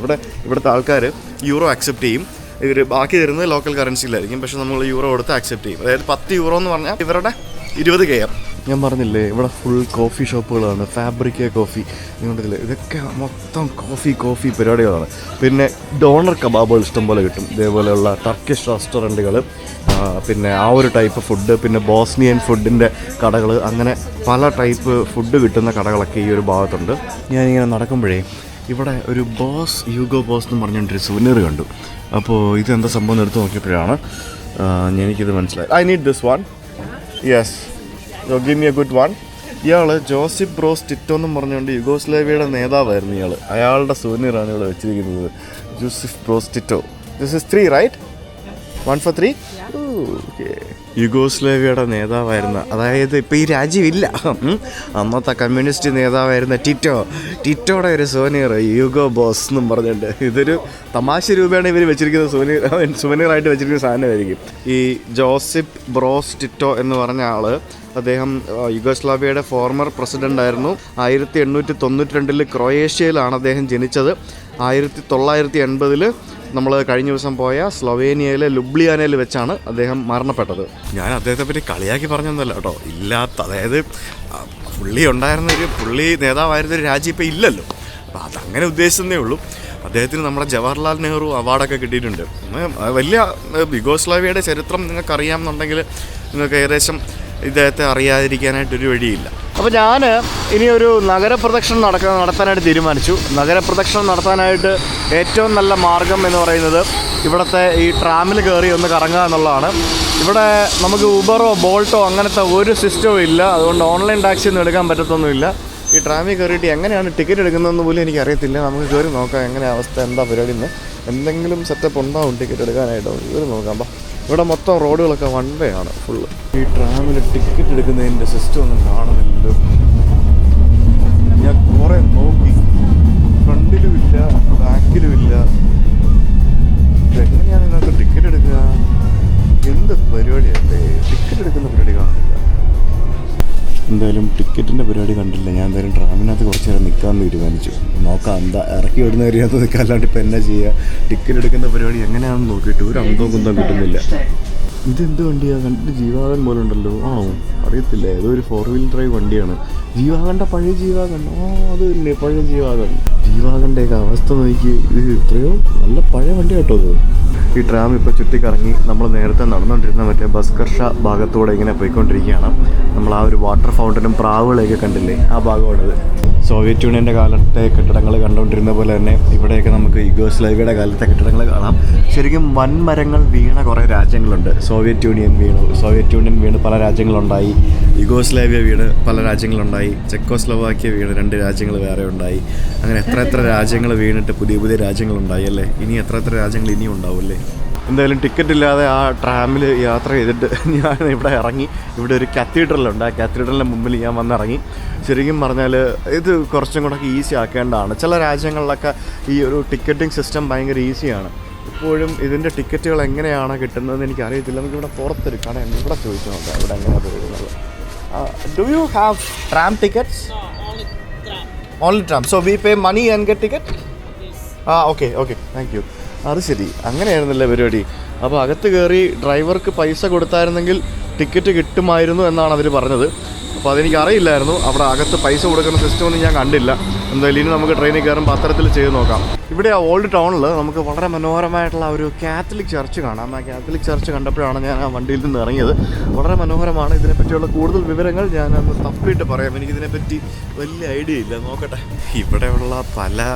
ഇവിടുത്തെ ആൾക്കാർ യൂറോ അക്സെപ്റ്റ് ചെയ്യും. ഇവർ ബാക്കി തരുന്നത് ലോക്കൽ കറൻസിയിലായിരിക്കും. പക്ഷേ നമ്മൾ യൂറോ കൊടുത്ത് അക്സെപ്റ്റ് ചെയ്യും. അതായത് 10 യൂറോ എന്ന് പറഞ്ഞാൽ ഇവരുടെ 20 km. ഞാൻ പറഞ്ഞില്ലേ ഇവിടെ ഫുൾ കോഫി ഷോപ്പുകളാണ്. ഫാബ്രിക്ക കോഫി, നിങ്ങൾക്കില്ലേ, ഇതൊക്കെ മൊത്തം കോഫി പരിപാടികളാണ്. പിന്നെ ഡോണർ കബാബുകൾ ഇഷ്ടംപോലെ കിട്ടും. ഇതേപോലെയുള്ള ടർക്കിഷ് റെസ്റ്റോറൻറ്റുകൾ, പിന്നെ ആ ഒരു ടൈപ്പ് ഫുഡ്, പിന്നെ ബോസ്നിയൻ ഫുഡിൻ്റെ കടകൾ, അങ്ങനെ പല ടൈപ്പ് ഫുഡ് കിട്ടുന്ന കടകളൊക്കെ ഈ ഒരു ഭാഗത്തുണ്ട്. ഞാനിങ്ങനെ നടക്കുമ്പോഴേ ഇവിടെ ഒരു യൂഗോ ബോസ് എന്ന് പറഞ്ഞുകൊണ്ടൊരു സുവനീർ കണ്ടു. അപ്പോൾ ഇതെന്താ സംഭവം എടുത്ത് നോക്കിയപ്പോഴാണ് എനിക്കിത് മനസ്സിലായി. I need this one. Yes, give me a good one. ഇയാൾ ജോസിഫ് ബ്രോസ് ടിറ്റോ എന്നും പറഞ്ഞുകൊണ്ട് യുഗോസ്ലേവിയയുടെ നേതാവായിരുന്നു ഇയാൾ. അയാളുടെ സുവനീറാണ് ഇവിടെ വെച്ചിരിക്കുന്നത്. Josip Broz Tito. This is 3 right? 1 for 3? Okay. യുഗോസ്ലേവിയയുടെ നേതാവായിരുന്ന, അതായത് ഇപ്പോൾ ഈ രാജ്യമില്ല, അന്നത്തെ കമ്മ്യൂണിസ്റ്റ് നേതാവായിരുന്ന ടിറ്റോയുടെ ഒരു സുവനീർ, യൂഗോ ബോസ് എന്നും പറഞ്ഞിട്ട്. ഇതൊരു തമാശ രൂപയാണ് ഇവർ വെച്ചിരിക്കുന്ന സുവനീറായിട്ട് വെച്ചിരിക്കുന്ന സാധനമായിരിക്കും. ഈ ജോസിഫ് ബ്രോസ് ടിറ്റോ എന്ന് പറഞ്ഞ ആൾ, അദ്ദേഹം യുഗോസ്ലാവിയയുടെ ഫോർമർ പ്രസിഡൻ്റ് ആയിരുന്നു. 1892 ക്രൊയേഷ്യയിലാണ് അദ്ദേഹം ജനിച്ചത്. 1980 നമ്മൾ കഴിഞ്ഞ ദിവസം പോയ സ്ലൊവേനിയയിലെ ലുബ്ലിയാനയിൽ വെച്ചാണ് അദ്ദേഹം മരണപ്പെട്ടത്. ഞാൻ അദ്ദേഹത്തെ പറ്റി കളിയാക്കി പറഞ്ഞൊന്നുമല്ല കേട്ടോ. അതായത് പുള്ളി നേതാവായിരുന്നൊരു രാജ്യം ഇപ്പോൾ ഇല്ലല്ലോ. അപ്പോൾ അതങ്ങനെ ഉദ്ദേശിച്ചതേ ഉള്ളൂ. അദ്ദേഹത്തിന് നമ്മുടെ ജവഹർലാൽ നെഹ്റു അവാർഡൊക്കെ കിട്ടിയിട്ടുണ്ട്. വലിയ യുഗോസ്ലാവിയയുടെ ചരിത്രം നിങ്ങൾക്കറിയാമെന്നുണ്ടെങ്കിൽ നിങ്ങൾക്ക് ഏകദേശം ഇദ്ദേഹത്തെ അറിയാതിരിക്കാനായിട്ടൊരു വഴിയില്ല. അപ്പോൾ ഞാൻ ഇനിയൊരു നഗരപ്രദക്ഷിണം നടത്താനായിട്ട് തീരുമാനിച്ചു. നഗരപ്രദക്ഷിണം നടത്താനായിട്ട് ഏറ്റവും നല്ല മാർഗം എന്ന് പറയുന്നത് ഇവിടുത്തെ ഈ ട്രാമിൽ കയറി ഒന്ന് കറങ്ങുക എന്നുള്ളതാണ്. ഇവിടെ നമുക്ക് ഊബറോ ബോൾട്ടോ അങ്ങനത്തെ ഒരു സിസ്റ്റവും ഇല്ല. അതുകൊണ്ട് ഓൺലൈൻ ടാക്സി ഒന്നും എടുക്കാൻ പറ്റത്തൊന്നുമില്ല. ഈ ട്രാമിൽ കയറിയിട്ട് എങ്ങനെയാണ് ടിക്കറ്റ് എടുക്കുന്നതെന്ന് പോലും എനിക്കറിയത്തില്ല. നമുക്ക് കയറി നോക്കാം എങ്ങനെ അവസ്ഥ, എന്താ പരിപാടി എന്ന്. എന്തെങ്കിലും സെറ്റപ്പ് ഉണ്ടാവും ടിക്കറ്റ് എടുക്കാനായിട്ടോ. കയറി നോക്കാം. ഇവിടെ മൊത്തം റോഡുകളൊക്കെ 1 way ആണ് ഫുള്ള്. ഈ ട്രാമിൽ ടിക്കറ്റ് എടുക്കുന്നതിൻ്റെ സിസ്റ്റം ഒന്നും കാണുന്നില്ലല്ലോ. ഞാൻ കുറേ നോക്കി, ഫ്രണ്ടിലുമില്ല ബാക്കിലുമില്ല. എങ്ങനെയാണ് ഇതിനകത്ത് ടിക്കറ്റ് എടുക്കുക? എന്ത് പരിപാടിയല്ലേ, ടിക്കറ്റ് എടുക്കുന്ന പരിപാടി കാണുന്നില്ല. എന്തായാലും ടിക്കറ്റിൻ്റെ പരിപാടി കണ്ടില്ല. ഞാൻ എന്തായാലും ട്രാമിനകത്ത് കുറച്ച് നേരം നിൽക്കാമെന്ന് തീരുമാനിച്ചു. നോക്കാം എന്താ ഇറക്കി വിടുന്ന കാര്യത്ത് നിൽക്കാൻ, അല്ലാണ്ട് ഇപ്പം എന്നാ ചെയ്യുക. ടിക്കറ്റ് എടുക്കുന്ന പരിപാടി എങ്ങനെയാണെന്ന് നോക്കിയിട്ട് ഒരു അന്തവും കുന്തവും കിട്ടുന്നില്ല. ഇതെന്ത് വണ്ടിയാണ്? കണ്ടിട്ട് ജീവാഗൻ പോലെ ഉണ്ടല്ലോ. ആണോ അറിയത്തില്ല, ഏതോ ഒരു 4-wheel drive വണ്ടിയാണ്. ജീവാഗൻ്റെ പഴയ ജീവാഗൻ. അത് തന്നെ പഴയ ജീവാഗൻ്റെയൊക്കെ അവസ്ഥ നോക്കി. ഇത് ഇത്രയോ നല്ല പഴയ വണ്ടി കേട്ടോ അത്. ഈ ട്രാം ഇപ്പോൾ ചുറ്റിക്കറങ്ങി നമ്മൾ നേരത്തെ നടന്നുകൊണ്ടിരുന്ന മറ്റേ ബസ്കർഷ ഭാഗത്തൂടെ ഇങ്ങനെ പോയിക്കൊണ്ടിരിക്കുകയാണ്. നമ്മൾ ആ ഒരു വാട്ടർ ഫൗണ്ടനും പ്രാവുകളെയൊക്കെ കണ്ടില്ലേ, ആ ഭാഗമാണിത്. സോവിയറ്റ് യൂണിയൻ്റെ കാലത്തെ കെട്ടിടങ്ങൾ കണ്ടുകൊണ്ടിരുന്ന പോലെ തന്നെ ഇവിടെയൊക്കെ നമുക്ക് യുഗോസ്ലാവിയയുടെ കാലത്തെ കെട്ടിടങ്ങൾ കാണാം. ശരിക്കും വൻമരങ്ങൾ വീണ കുറേ രാജ്യങ്ങളുണ്ട്. സോവിയറ്റ് യൂണിയൻ വീണ് പല രാജ്യങ്ങളുണ്ടായി. യുഗോസ്ലാവിയ വീണ് പല രാജ്യങ്ങളുണ്ടായി. ചെക്കോസ്ലോവാക്യ വീണ് 2 രാജ്യങ്ങൾ വേറെ ഉണ്ടായി. അങ്ങനെ എത്ര രാജ്യങ്ങൾ വീണിട്ട് പുതിയ രാജ്യങ്ങളുണ്ടായി അല്ലേ. ഇനി എത്ര രാജ്യങ്ങൾ ഇനിയും ഉണ്ടാവും അല്ലേ. എന്തായാലും ടിക്കറ്റ് ഇല്ലാതെ ആ ട്രാമിൽ യാത്ര ചെയ്തിട്ട് ഞാൻ ഇവിടെ ഇറങ്ങി. ഇവിടെ ഒരു കത്തീഡ്രലുണ്ട്, ആ കത്തീഡ്രലിൻ്റെ മുമ്പിൽ ഞാൻ വന്നിറങ്ങി. ശരിക്കും പറഞ്ഞാൽ ഇത് കുറച്ചും കൂടെ ഈസി ആക്കേണ്ടതാണ്. ചില രാജ്യങ്ങളിലൊക്കെ ഈ ഒരു ടിക്കറ്റിംഗ് സിസ്റ്റം ഭയങ്കര ഈസിയാണ്. ഇപ്പോഴും ഇതിൻ്റെ ടിക്കറ്റുകൾ എങ്ങനെയാണ് കിട്ടുന്നതെന്ന് എനിക്കറിയത്തില്ല. നമുക്കിവിടെ പുറത്തൊരു കടയുണ്ട്, ഇവിടെ ചോദിച്ചു നോക്കാം ഇവിടെ എങ്ങനെയാണ് വരുന്നത്. Do you have tram tickets? Only tram. So we pay money and get ticket? Okay okay, thank you. അത് ശരി, അങ്ങനെയായിരുന്നല്ലേ പരിപാടി. അപ്പോൾ അകത്ത് കയറി ഡ്രൈവർക്ക് പൈസ കൊടുത്തായിരുന്നെങ്കിൽ ടിക്കറ്റ് കിട്ടുമായിരുന്നു എന്നാണ് അവർ പറഞ്ഞത്. അപ്പോൾ അതെനിക്കറിയില്ലായിരുന്നു. അവിടെ അകത്ത് പൈസ കൊടുക്കുന്ന സിസ്റ്റമൊന്നും ഞാൻ കണ്ടില്ല. എന്തായാലും ഇനി നമുക്ക് ട്രെയിനിൽ കയറുമ്പോൾ അത്തരത്തിൽ ചെയ്ത് നോക്കാം. ഇവിടെ ആ ഓൾഡ് ടൗണിൽ നമുക്ക് വളരെ മനോഹരമായിട്ടുള്ള ഒരു കാത്തലിക് ചർച്ച് കാണാം. ആ കാത്തലിക് ചർച്ച് കണ്ടപ്പോഴാണ് ഞാൻ ആ വണ്ടിയിൽ നിന്ന് ഇറങ്ങിയത്. വളരെ മനോഹരമാണ്. ഇതിനെപ്പറ്റിയുള്ള കൂടുതൽ വിവരങ്ങൾ ഞാനൊന്ന് തപ്പിയിട്ട് പറയാം. എനിക്കിതിനെപ്പറ്റി വലിയ ഐഡിയ ഇല്ല, നോക്കട്ടെ. ഇവിടെയുള്ള പല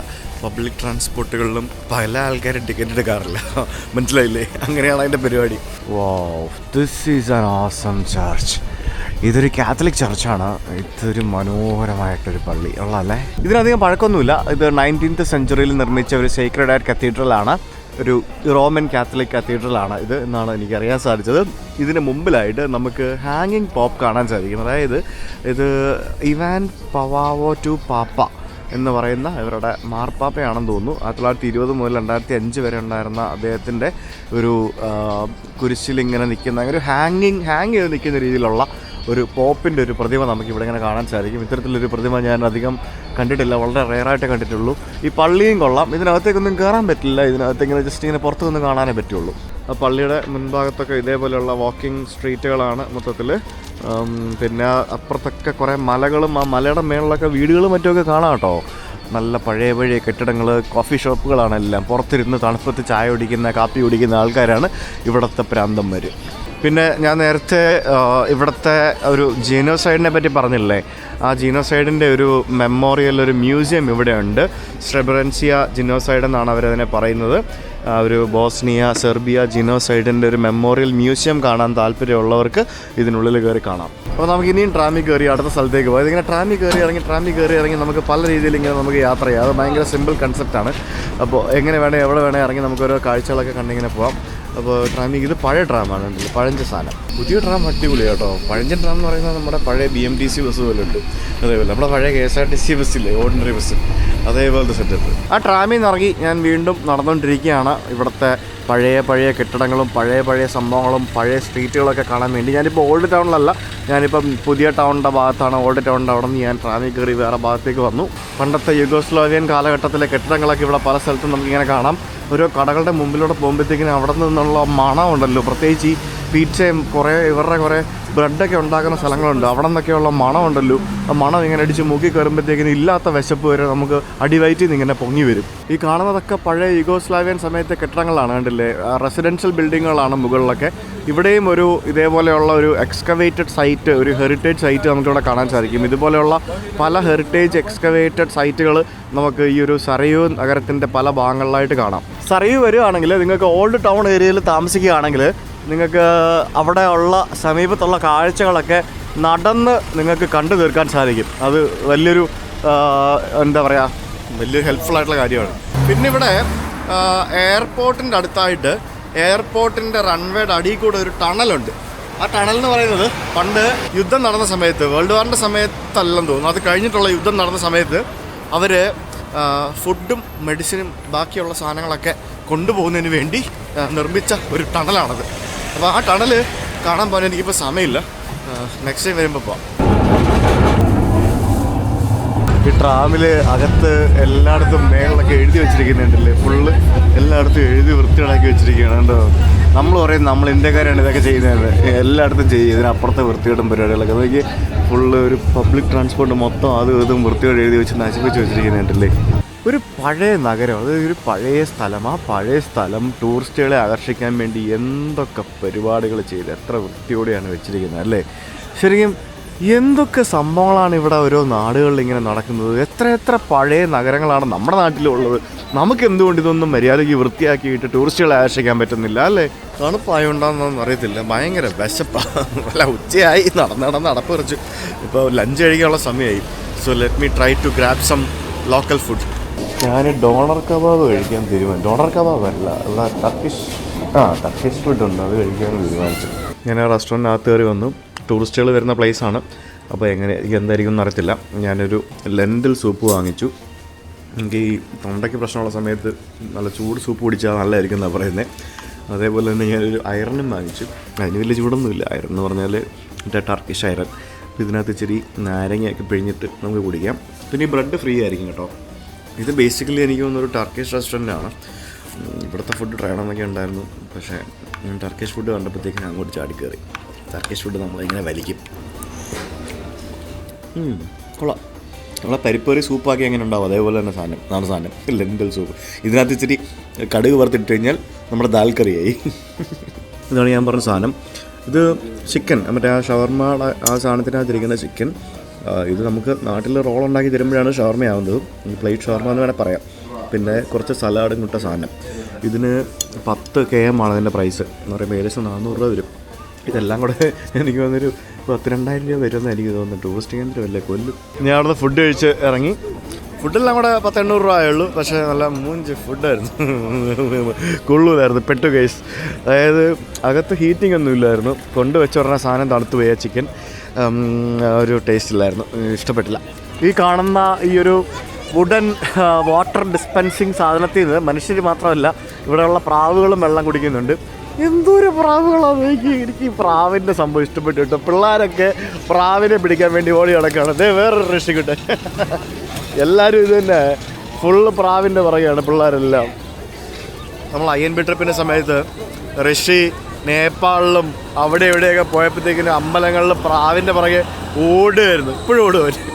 പബ്ലിക് ട്രാൻസ്പോർട്ടുകളിലും പല ആൾക്കാരും ടിക്കറ്റ് എടുക്കാറില്ല, മനസ്സിലായില്ലേ? അങ്ങനെയാണ് അതിൻ്റെ പരിപാടി. Wow, this is an awesome church. ഇതൊരു കാത്തലിക് ചർച്ചാണ്. ഇതൊരു മനോഹരമായിട്ടൊരു പള്ളി ഉള്ളതല്ലേ. ഇതിനധികം പഴക്കമൊന്നുമില്ല. ഇത് 19th സെഞ്ച്വറിയിൽ നിർമ്മിച്ച ഒരു സേക്രഡ് ആർട്ട് കത്തീഡ്രലാണ്. ഒരു റോമൻ കാത്തലിക് കത്തീഡ്രലാണ് ഇത് എന്നാണ് എനിക്കറിയാൻ സാധിച്ചത്. ഇതിന് മുമ്പിലായിട്ട് നമുക്ക് ഹാങ്ങിങ് പോപ്പ് കാണാൻ സാധിക്കും. അതായത് ഇത് ഇവാൻ പവാവോ ടു പാപ്പ എന്ന് പറയുന്ന ഇവരുടെ മാർപ്പാപ്പയാണെന്ന് തോന്നുന്നു. 1920 മുതൽ 2005 വരെ ഉണ്ടായിരുന്ന അദ്ദേഹത്തിൻ്റെ ഒരു കുരിശിലിങ്ങനെ നിൽക്കുന്ന ഒരു ഹാങ് ചെയ്ത് നിൽക്കുന്ന രീതിയിലുള്ള ഒരു പോപ്പിൻ്റെ ഒരു പ്രതിമ നമുക്കിവിടെ ഇങ്ങനെ കാണാൻ സാധിക്കും. ഇത്തരത്തിലൊരു പ്രതിമ ഞാൻ അധികം കണ്ടിട്ടില്ല, വളരെ റെയറായിട്ട് കണ്ടിട്ടുള്ളൂ. ഈ പള്ളിയും കൊള്ളാം. ഇതിനകത്തേക്കൊന്നും കയറാൻ പറ്റില്ല, ഇതിനകത്തേക്കിങ്ങനെ ജസ്റ്റ് ഇങ്ങനെ പുറത്തു നിന്ന് കാണാനേ പറ്റുള്ളൂ. ആ പള്ളിയുടെ മുൻഭാഗത്തൊക്കെ ഇതേപോലെയുള്ള വാക്കിംഗ് സ്ട്രീറ്റുകളാണ് മൊത്തത്തിൽ. പിന്നെ അപ്പുറത്തൊക്കെ കുറേ മലകളും ആ മലയുടെ മേളിലൊക്കെ വീടുകളും മറ്റുമൊക്കെ കാണാം കേട്ടോ. നല്ല പഴയ കെട്ടിടങ്ങൾ, കോഫി ഷോപ്പുകളാണ് എല്ലാം. പുറത്തിരുന്ന് തണുപ്പത്ത് ചായ കുടിക്കുന്ന, കാപ്പി കുടിക്കുന്ന ആൾക്കാരാണ് ഇവിടുത്തെ പ്രാന്തന്മാർ. പിന്നെ ഞാൻ നേരത്തെ ഇവിടുത്തെ ഒരു ജീനോസൈഡിനെ പറ്റി പറഞ്ഞില്ലേ, ആ ജീനോസൈഡിൻ്റെ ഒരു മെമ്മോറിയൽ, ഒരു മ്യൂസിയം ഇവിടെ ഉണ്ട്. സ്ട്രെബറൻസിയ ജീനോസൈഡ് എന്നാണ് അവരതിനെ പറയുന്നത്. ഒരു ബോസ്നിയ സെർബിയ ജീനോസൈഡിൻ്റെ ഒരു മെമ്മോറിയൽ മ്യൂസിയം കാണാൻ താല്പര്യമുള്ളവർക്ക് ഇതിനുള്ളിൽ കയറി കാണാം. അപ്പോൾ നമുക്ക് ഇനിയും ട്രാമിൽ കയറി അടുത്ത സ്ഥലത്തേക്ക് പോകാം. ഇതിങ്ങനെ ട്രാമിൽ കയറി ഇറങ്ങി നമുക്ക് പല രീതിയിൽ ഇങ്ങനെ നമുക്ക് യാത്ര ചെയ്യാം. അത് ഭയങ്കര സിമ്പിൾ കൺസെപ്റ്റാണ്. അപ്പോൾ എങ്ങനെ വേണേൽ എവിടെ വേണേൽ ഇറങ്ങി നമുക്ക് ഓരോ കാഴ്ചകളൊക്കെ കണ്ടിങ്ങനെ പോകാം. അപ്പോൾ ട്രാമിൽ ഇത് പഴയ ട്രാമാണ്, പഴഞ്ച സാധനം. പുതിയ ട്രാം അടിപൊളി കേട്ടോ. പഴഞ്ചൻ ട്രാം എന്ന് പറയുന്നത് നമ്മുടെ പഴയ BMTC ബസ് പോലെ ഉണ്ട്. അതേപോലെ നമ്മുടെ പഴയ KSRTC ബസ്സില്ലേ, ഓർഡിനറി ബസ്, അതേപോലത്തെ സെറ്റപ്പ്. ആ ട്രാമിൽ നിന്ന് ഇറങ്ങി ഞാൻ വീണ്ടും നടന്നുകൊണ്ടിരിക്കുകയാണ്. ഇവിടുത്തെ പഴയ കെട്ടിടങ്ങളും പഴയ സംഭവങ്ങളും പഴയ സ്ട്രീറ്റുകളൊക്കെ കാണാൻ വേണ്ടി. ഞാനിപ്പോൾ ഓൾഡ് ടൗണിലല്ല, ഞാനിപ്പം പുതിയ ടൗണിൻ്റെ ഭാഗത്താണ്. ഓൾഡ് ടൗണിൻ്റെ അവിടെ നിന്ന് ഞാൻ ട്രാമിൽ കയറി വേറെ ഭാഗത്തേക്ക് വന്നു. പണ്ടത്തെ യുഗോസ്ലോവിയൻ കാലഘട്ടത്തിലെ കെട്ടിടങ്ങളൊക്കെ ഇവിടെ പല സ്ഥലത്തും നമുക്കിങ്ങനെ കാണാം. ഓരോ കടകളുടെ മുമ്പിലൂടെ പോകുമ്പോഴത്തേക്കിനും അവിടെ നിന്നുള്ള മണമുണ്ടല്ലോ, പ്രത്യേകിച്ച് ഈ പീച്ചയും ഇവരുടെ കുറേ ബ്രെഡൊക്കെ ഉണ്ടാക്കുന്ന സ്ഥലങ്ങളുണ്ട്. അവിടെ നിന്നൊക്കെയുള്ള മണമുണ്ടല്ലോ, ആ മണം ഇങ്ങനെ അടിച്ച് മൂക്കി കയറുമ്പോഴത്തേക്കിനും ഇല്ലാത്ത വിശപ്പ് വരെ നമുക്ക് അടിവയറ്റിൽ നിന്ന് ഇങ്ങനെ പൊങ്ങി വരും. ഈ കാണുന്നതൊക്കെ പഴയ യുഗോസ്ലാവിയൻ സമയത്തെ കെട്ടിടങ്ങളാണ്, കണ്ടില്ലേ? റെസിഡൻഷ്യൽ ബിൽഡിങ്ങുകളാണ് മുകളിലൊക്കെ. ഇവിടെയും ഒരു ഇതേപോലെയുള്ള ഒരു എക്സ്കവേറ്റഡ് സൈറ്റ്, ഒരു ഹെറിറ്റേജ് സൈറ്റ് നമുക്കിവിടെ കാണാൻ സാധിക്കും. ഇതുപോലെയുള്ള പല ഹെറിറ്റേജ് എക്സ്കവേറ്റഡ് സൈറ്റുകൾ നമുക്ക് ഈ ഒരു സരയൂ നഗരത്തിൻ്റെ പല ഭാഗങ്ങളിലായിട്ട് കാണാം. സരയൂ വരികയാണെങ്കിൽ നിങ്ങൾക്ക് ഓൾഡ് ടൗൺ ഏരിയയിൽ താമസിക്കുകയാണെങ്കിൽ നിങ്ങൾക്ക് അവിടെ ഉള്ള സമീപത്തുള്ള കാഴ്ചകളൊക്കെ നടന്ന് നിങ്ങൾക്ക് കണ്ടു തീർക്കാൻ സാധിക്കും. അത് വലിയൊരു എന്താ പറയുക, വലിയൊരു ഹെൽപ്ഫുള്ളായിട്ടുള്ള കാര്യമാണ്. പിന്നെ ഇവിടെ എയർപോർട്ടിൻ്റെ അടുത്തായിട്ട് എയർപോർട്ടിൻ്റെ റൺവേയുടെ അടിയിൽ കൂടെ ഒരു ടണലുണ്ട്. ആ ടണൽ എന്ന് പറയുന്നത് പണ്ട് യുദ്ധം നടന്ന സമയത്ത്, വേൾഡ് വാറിൻ്റെ സമയത്തല്ലെന്ന് തോന്നുന്നു, അത് കഴിഞ്ഞിട്ടുള്ള യുദ്ധം നടന്ന സമയത്ത് അവർ ഫുഡും മെഡിസിനും ബാക്കിയുള്ള സാധനങ്ങളൊക്കെ കൊണ്ടുപോകുന്നതിന് വേണ്ടി നിർമ്മിച്ച ഒരു ടണലാണത്. അപ്പോൾ ആ ടണൽ കാണാൻ പോകാൻ എനിക്കിപ്പോൾ സമയമില്ല, നെക്സ്റ്റ് ടൈം വരുമ്പോൾ പോവാം. ഈ ട്രാമിൽ അകത്ത് എല്ലായിടത്തും മേളിലൊക്കെ എഴുതി വെച്ചിരിക്കുന്നുണ്ടല്ലേ, ഫുള്ള് എല്ലായിടത്തും എഴുതി വൃത്തിയുണ്ടാക്കി വെച്ചിരിക്കുകയാണ്. കണ്ടോ, നമ്മൾ പറയും നമ്മൾ ഇന്ത്യക്കാരാണ് ഇതൊക്കെ ചെയ്യുന്നത്, എല്ലായിടത്തും ചെയ്യും ഇതിനപ്പുറത്തെ വൃത്തികേടും പരിപാടികളൊക്കെ. അതൊക്കെ ഫുള്ള് ഒരു പബ്ലിക് ട്രാൻസ്പോർട്ട് മൊത്തം ഇതും വൃത്തിയോട് എഴുതി വെച്ച് നശിപ്പിച്ച് വെച്ചിരിക്കുന്നുണ്ടല്ലേ. ഒരു പഴയ നഗരം, അതായത് ഒരു പഴയ സ്ഥലം. ആ പഴയ സ്ഥലം ടൂറിസ്റ്റുകളെ ആകർഷിക്കാൻ വേണ്ടി എന്തൊക്കെ പരിപാടികൾ ചെയ്ത് എത്ര വൃത്തിയോടെയാണ് വെച്ചിരിക്കുന്നത് അല്ലേ. ശരിക്കും എന്തൊക്കെ സംഭവങ്ങളാണ് ഇവിടെ ഓരോ നാടുകളിൽ ഇങ്ങനെ നടക്കുന്നത്. എത്ര പഴയ നഗരങ്ങളാണ് നമ്മുടെ നാട്ടിലുള്ളത്. നമുക്ക് എന്തുകൊണ്ട് ഇതൊന്നും മര്യാദയ്ക്ക് വൃത്തിയാക്കിയിട്ട് ടൂറിസ്റ്റുകളെ ആകർഷിക്കാൻ പറ്റുന്നില്ല അല്ലേ? തണുപ്പായോണ്ടാണെന്നൊന്നും അറിയത്തില്ല, ഭയങ്കര വിശപ്പാണ്. അല്ല, ഉച്ചയായി നടന്ന് അടപ്പറിച്ചു. ഇപ്പോൾ ലഞ്ച് കഴിക്കാനുള്ള സമയമായി. So let me try to grab some local food. ഞാൻ ഡോണർ കബാബ് കഴിക്കാൻ തീരുമാനം. ഡോണർ കബാബ് അല്ല, ടർക്കിഷ് ടർക്കിഷ് ഫുഡുണ്ട്, അത് കഴിക്കാമെന്ന് തീരുമാനിച്ചു. ഞാൻ ആ റെസ്റ്റോറൻറ്റിനകത്ത് കയറി വന്നു. ടൂറിസ്റ്റുകൾ വരുന്ന പ്ലേസാണ്, അപ്പോൾ എന്തായിരിക്കും എന്നറിയത്തില്ല. ഞാനൊരു ലെൻറ്റിൽ സൂപ്പ് വാങ്ങിച്ചു. എനിക്ക് ഈ തൊണ്ടയ്ക്ക് പ്രശ്നമുള്ള സമയത്ത് നല്ല ചൂട് സൂപ്പ് കുടിച്ചാൽ നല്ലതായിരിക്കും എന്നാണ് പറയുന്നത്. അതേപോലെ തന്നെ ഞാനൊരു അയറനും വാങ്ങിച്ചു. അതിന് വലിയ ചൂടൊന്നുമില്ല. അയറൻ എന്ന് പറഞ്ഞാൽ മറ്റേ ടർക്കിഷ് അയറൻ. അപ്പോൾ ഇതിനകത്ത് ഇച്ചിരി നാരങ്ങയൊക്കെ പിഴിഞ്ഞിട്ട് നമുക്ക് കുടിക്കാം. പിന്നെ ഈ ബ്രെഡ് ഫ്രീ ആയിരിക്കും കേട്ടോ. ഇത് ബേസിക്കലി എനിക്ക് തോന്നുന്നൊരു ടർക്കിഷ് റെസ്റ്റോറൻറ്റാണ്. ഇവിടുത്തെ ഫുഡ് ട്രൈ ചെയ്യണമെന്നൊക്കെ ഉണ്ടായിരുന്നു, പക്ഷേ ഞാൻ ടർക്കിഷ് ഫുഡ് കണ്ടപ്പോഴത്തേക്ക് ഞാൻ അങ്ങോട്ട് ചാടിക്കയറി. ടർക്കിഷ് ഫുഡ് നമ്മളിങ്ങനെ വലിക്കും. കൊള്ളാം. നമ്മളെ പരിപ്പേറി സൂപ്പാക്കി എങ്ങനെ ഉണ്ടാവും അതേപോലെ തന്നെ സാധനം ലെൻറ്റിൽ സൂപ്പ്. ഇതിനകത്ത് ഇച്ചിരി കടുക് വറുത്തിട്ട് കഴിഞ്ഞാൽ നമ്മുടെ ദാൽ കറിയായി. ഇതാണ് ഞാൻ പറഞ്ഞ സാധനം. ഇത് ചിക്കൻ, മറ്റേ ആ ഷവർമ്മയുടെ ആ സാധനത്തിനകത്തിരിക്കുന്ന ചിക്കൻ. ഇത് നമുക്ക് നാട്ടിൽ റോൾ ഉണ്ടാക്കി തരുമ്പോഴാണ് ഷവർമ്മയാവുന്നത്. ഈ പ്ലേറ്റ് ഷവർമ്മ എന്ന് വേണേൽ പറയാം. പിന്നെ കുറച്ച് സലാഡും കിട്ട സാധനം. ഇതിന് 10 KM ആണ് അതിൻ്റെ പ്രൈസ്. എന്ന് പറയുമ്പോൾ ഏകദേശം 400 രൂപ വരും. ഇതെല്ലാം കൂടെ എനിക്ക് തോന്നുന്നൊരു 12,000 രൂപ വരുമെന്ന് എനിക്ക് തോന്നുന്നു. ടൂറിസ്റ്റ് കേന്ദ്രമല്ലേ, കൊല്ലും. ഞാൻ അവിടുന്ന് ഫുഡ് കഴിച്ച് ഇറങ്ങി. ഫുഡെല്ലാം കൂടെ 800 രൂപ ആയുള്ളൂ, പക്ഷേ നല്ല മൂഞ്ച് ഫുഡായിരുന്നു. കൊള്ളൂലായിരുന്നു, പെട്ടു കേസ്. അതായത് അകത്ത് ഹീറ്റിംഗ് ഒന്നും ഇല്ലായിരുന്നു. കൊണ്ടുവച്ച ഉടനെ സാധനം തണുത്ത് പോയ ചിക്കൻ ഒരു ടേസ്റ്റ് ഇല്ലായിരുന്നു, ഇഷ്ടപ്പെട്ടില്ല. ഈ കാണുന്ന ഈ ഒരു വുഡൻ വാട്ടർ ഡിസ്പെൻസിങ് സാധനത്തിൽ നിന്ന് മനുഷ്യർ മാത്രമല്ല ഇവിടെയുള്ള പ്രാവുകളും വെള്ളം കുടിക്കുന്നുണ്ട്. എന്തോരം പ്രാവുകളാണ്. എനിക്ക് ഈ പ്രാവിൻ്റെ സംഭവം ഇഷ്ടപ്പെട്ടു കേട്ടോ. പിള്ളേരൊക്കെ പ്രാവിനെ പിടിക്കാൻ വേണ്ടി ഓടി നടക്കുകയാണ്. അതേ വേറൊരു രക്ഷിക്കട്ടെ. എല്ലാവരും ഇത് തന്നെ ഫുള്ള് പ്രാവിൻ്റെ പുറകെയാണ് പിള്ളേരെല്ലാം. നമ്മൾ INB ട്രിപ്പിൻ്റെ സമയത്ത് ഋഷി നേപ്പാളിലും അവിടെ എവിടെയൊക്കെ പോയപ്പോഴത്തേക്കിനും അമ്പലങ്ങളിൽ പ്രാവിൻ്റെ പുറകെ ഓടുമായിരുന്നു. ഇപ്പോഴും ഓടുമായിരുന്നു.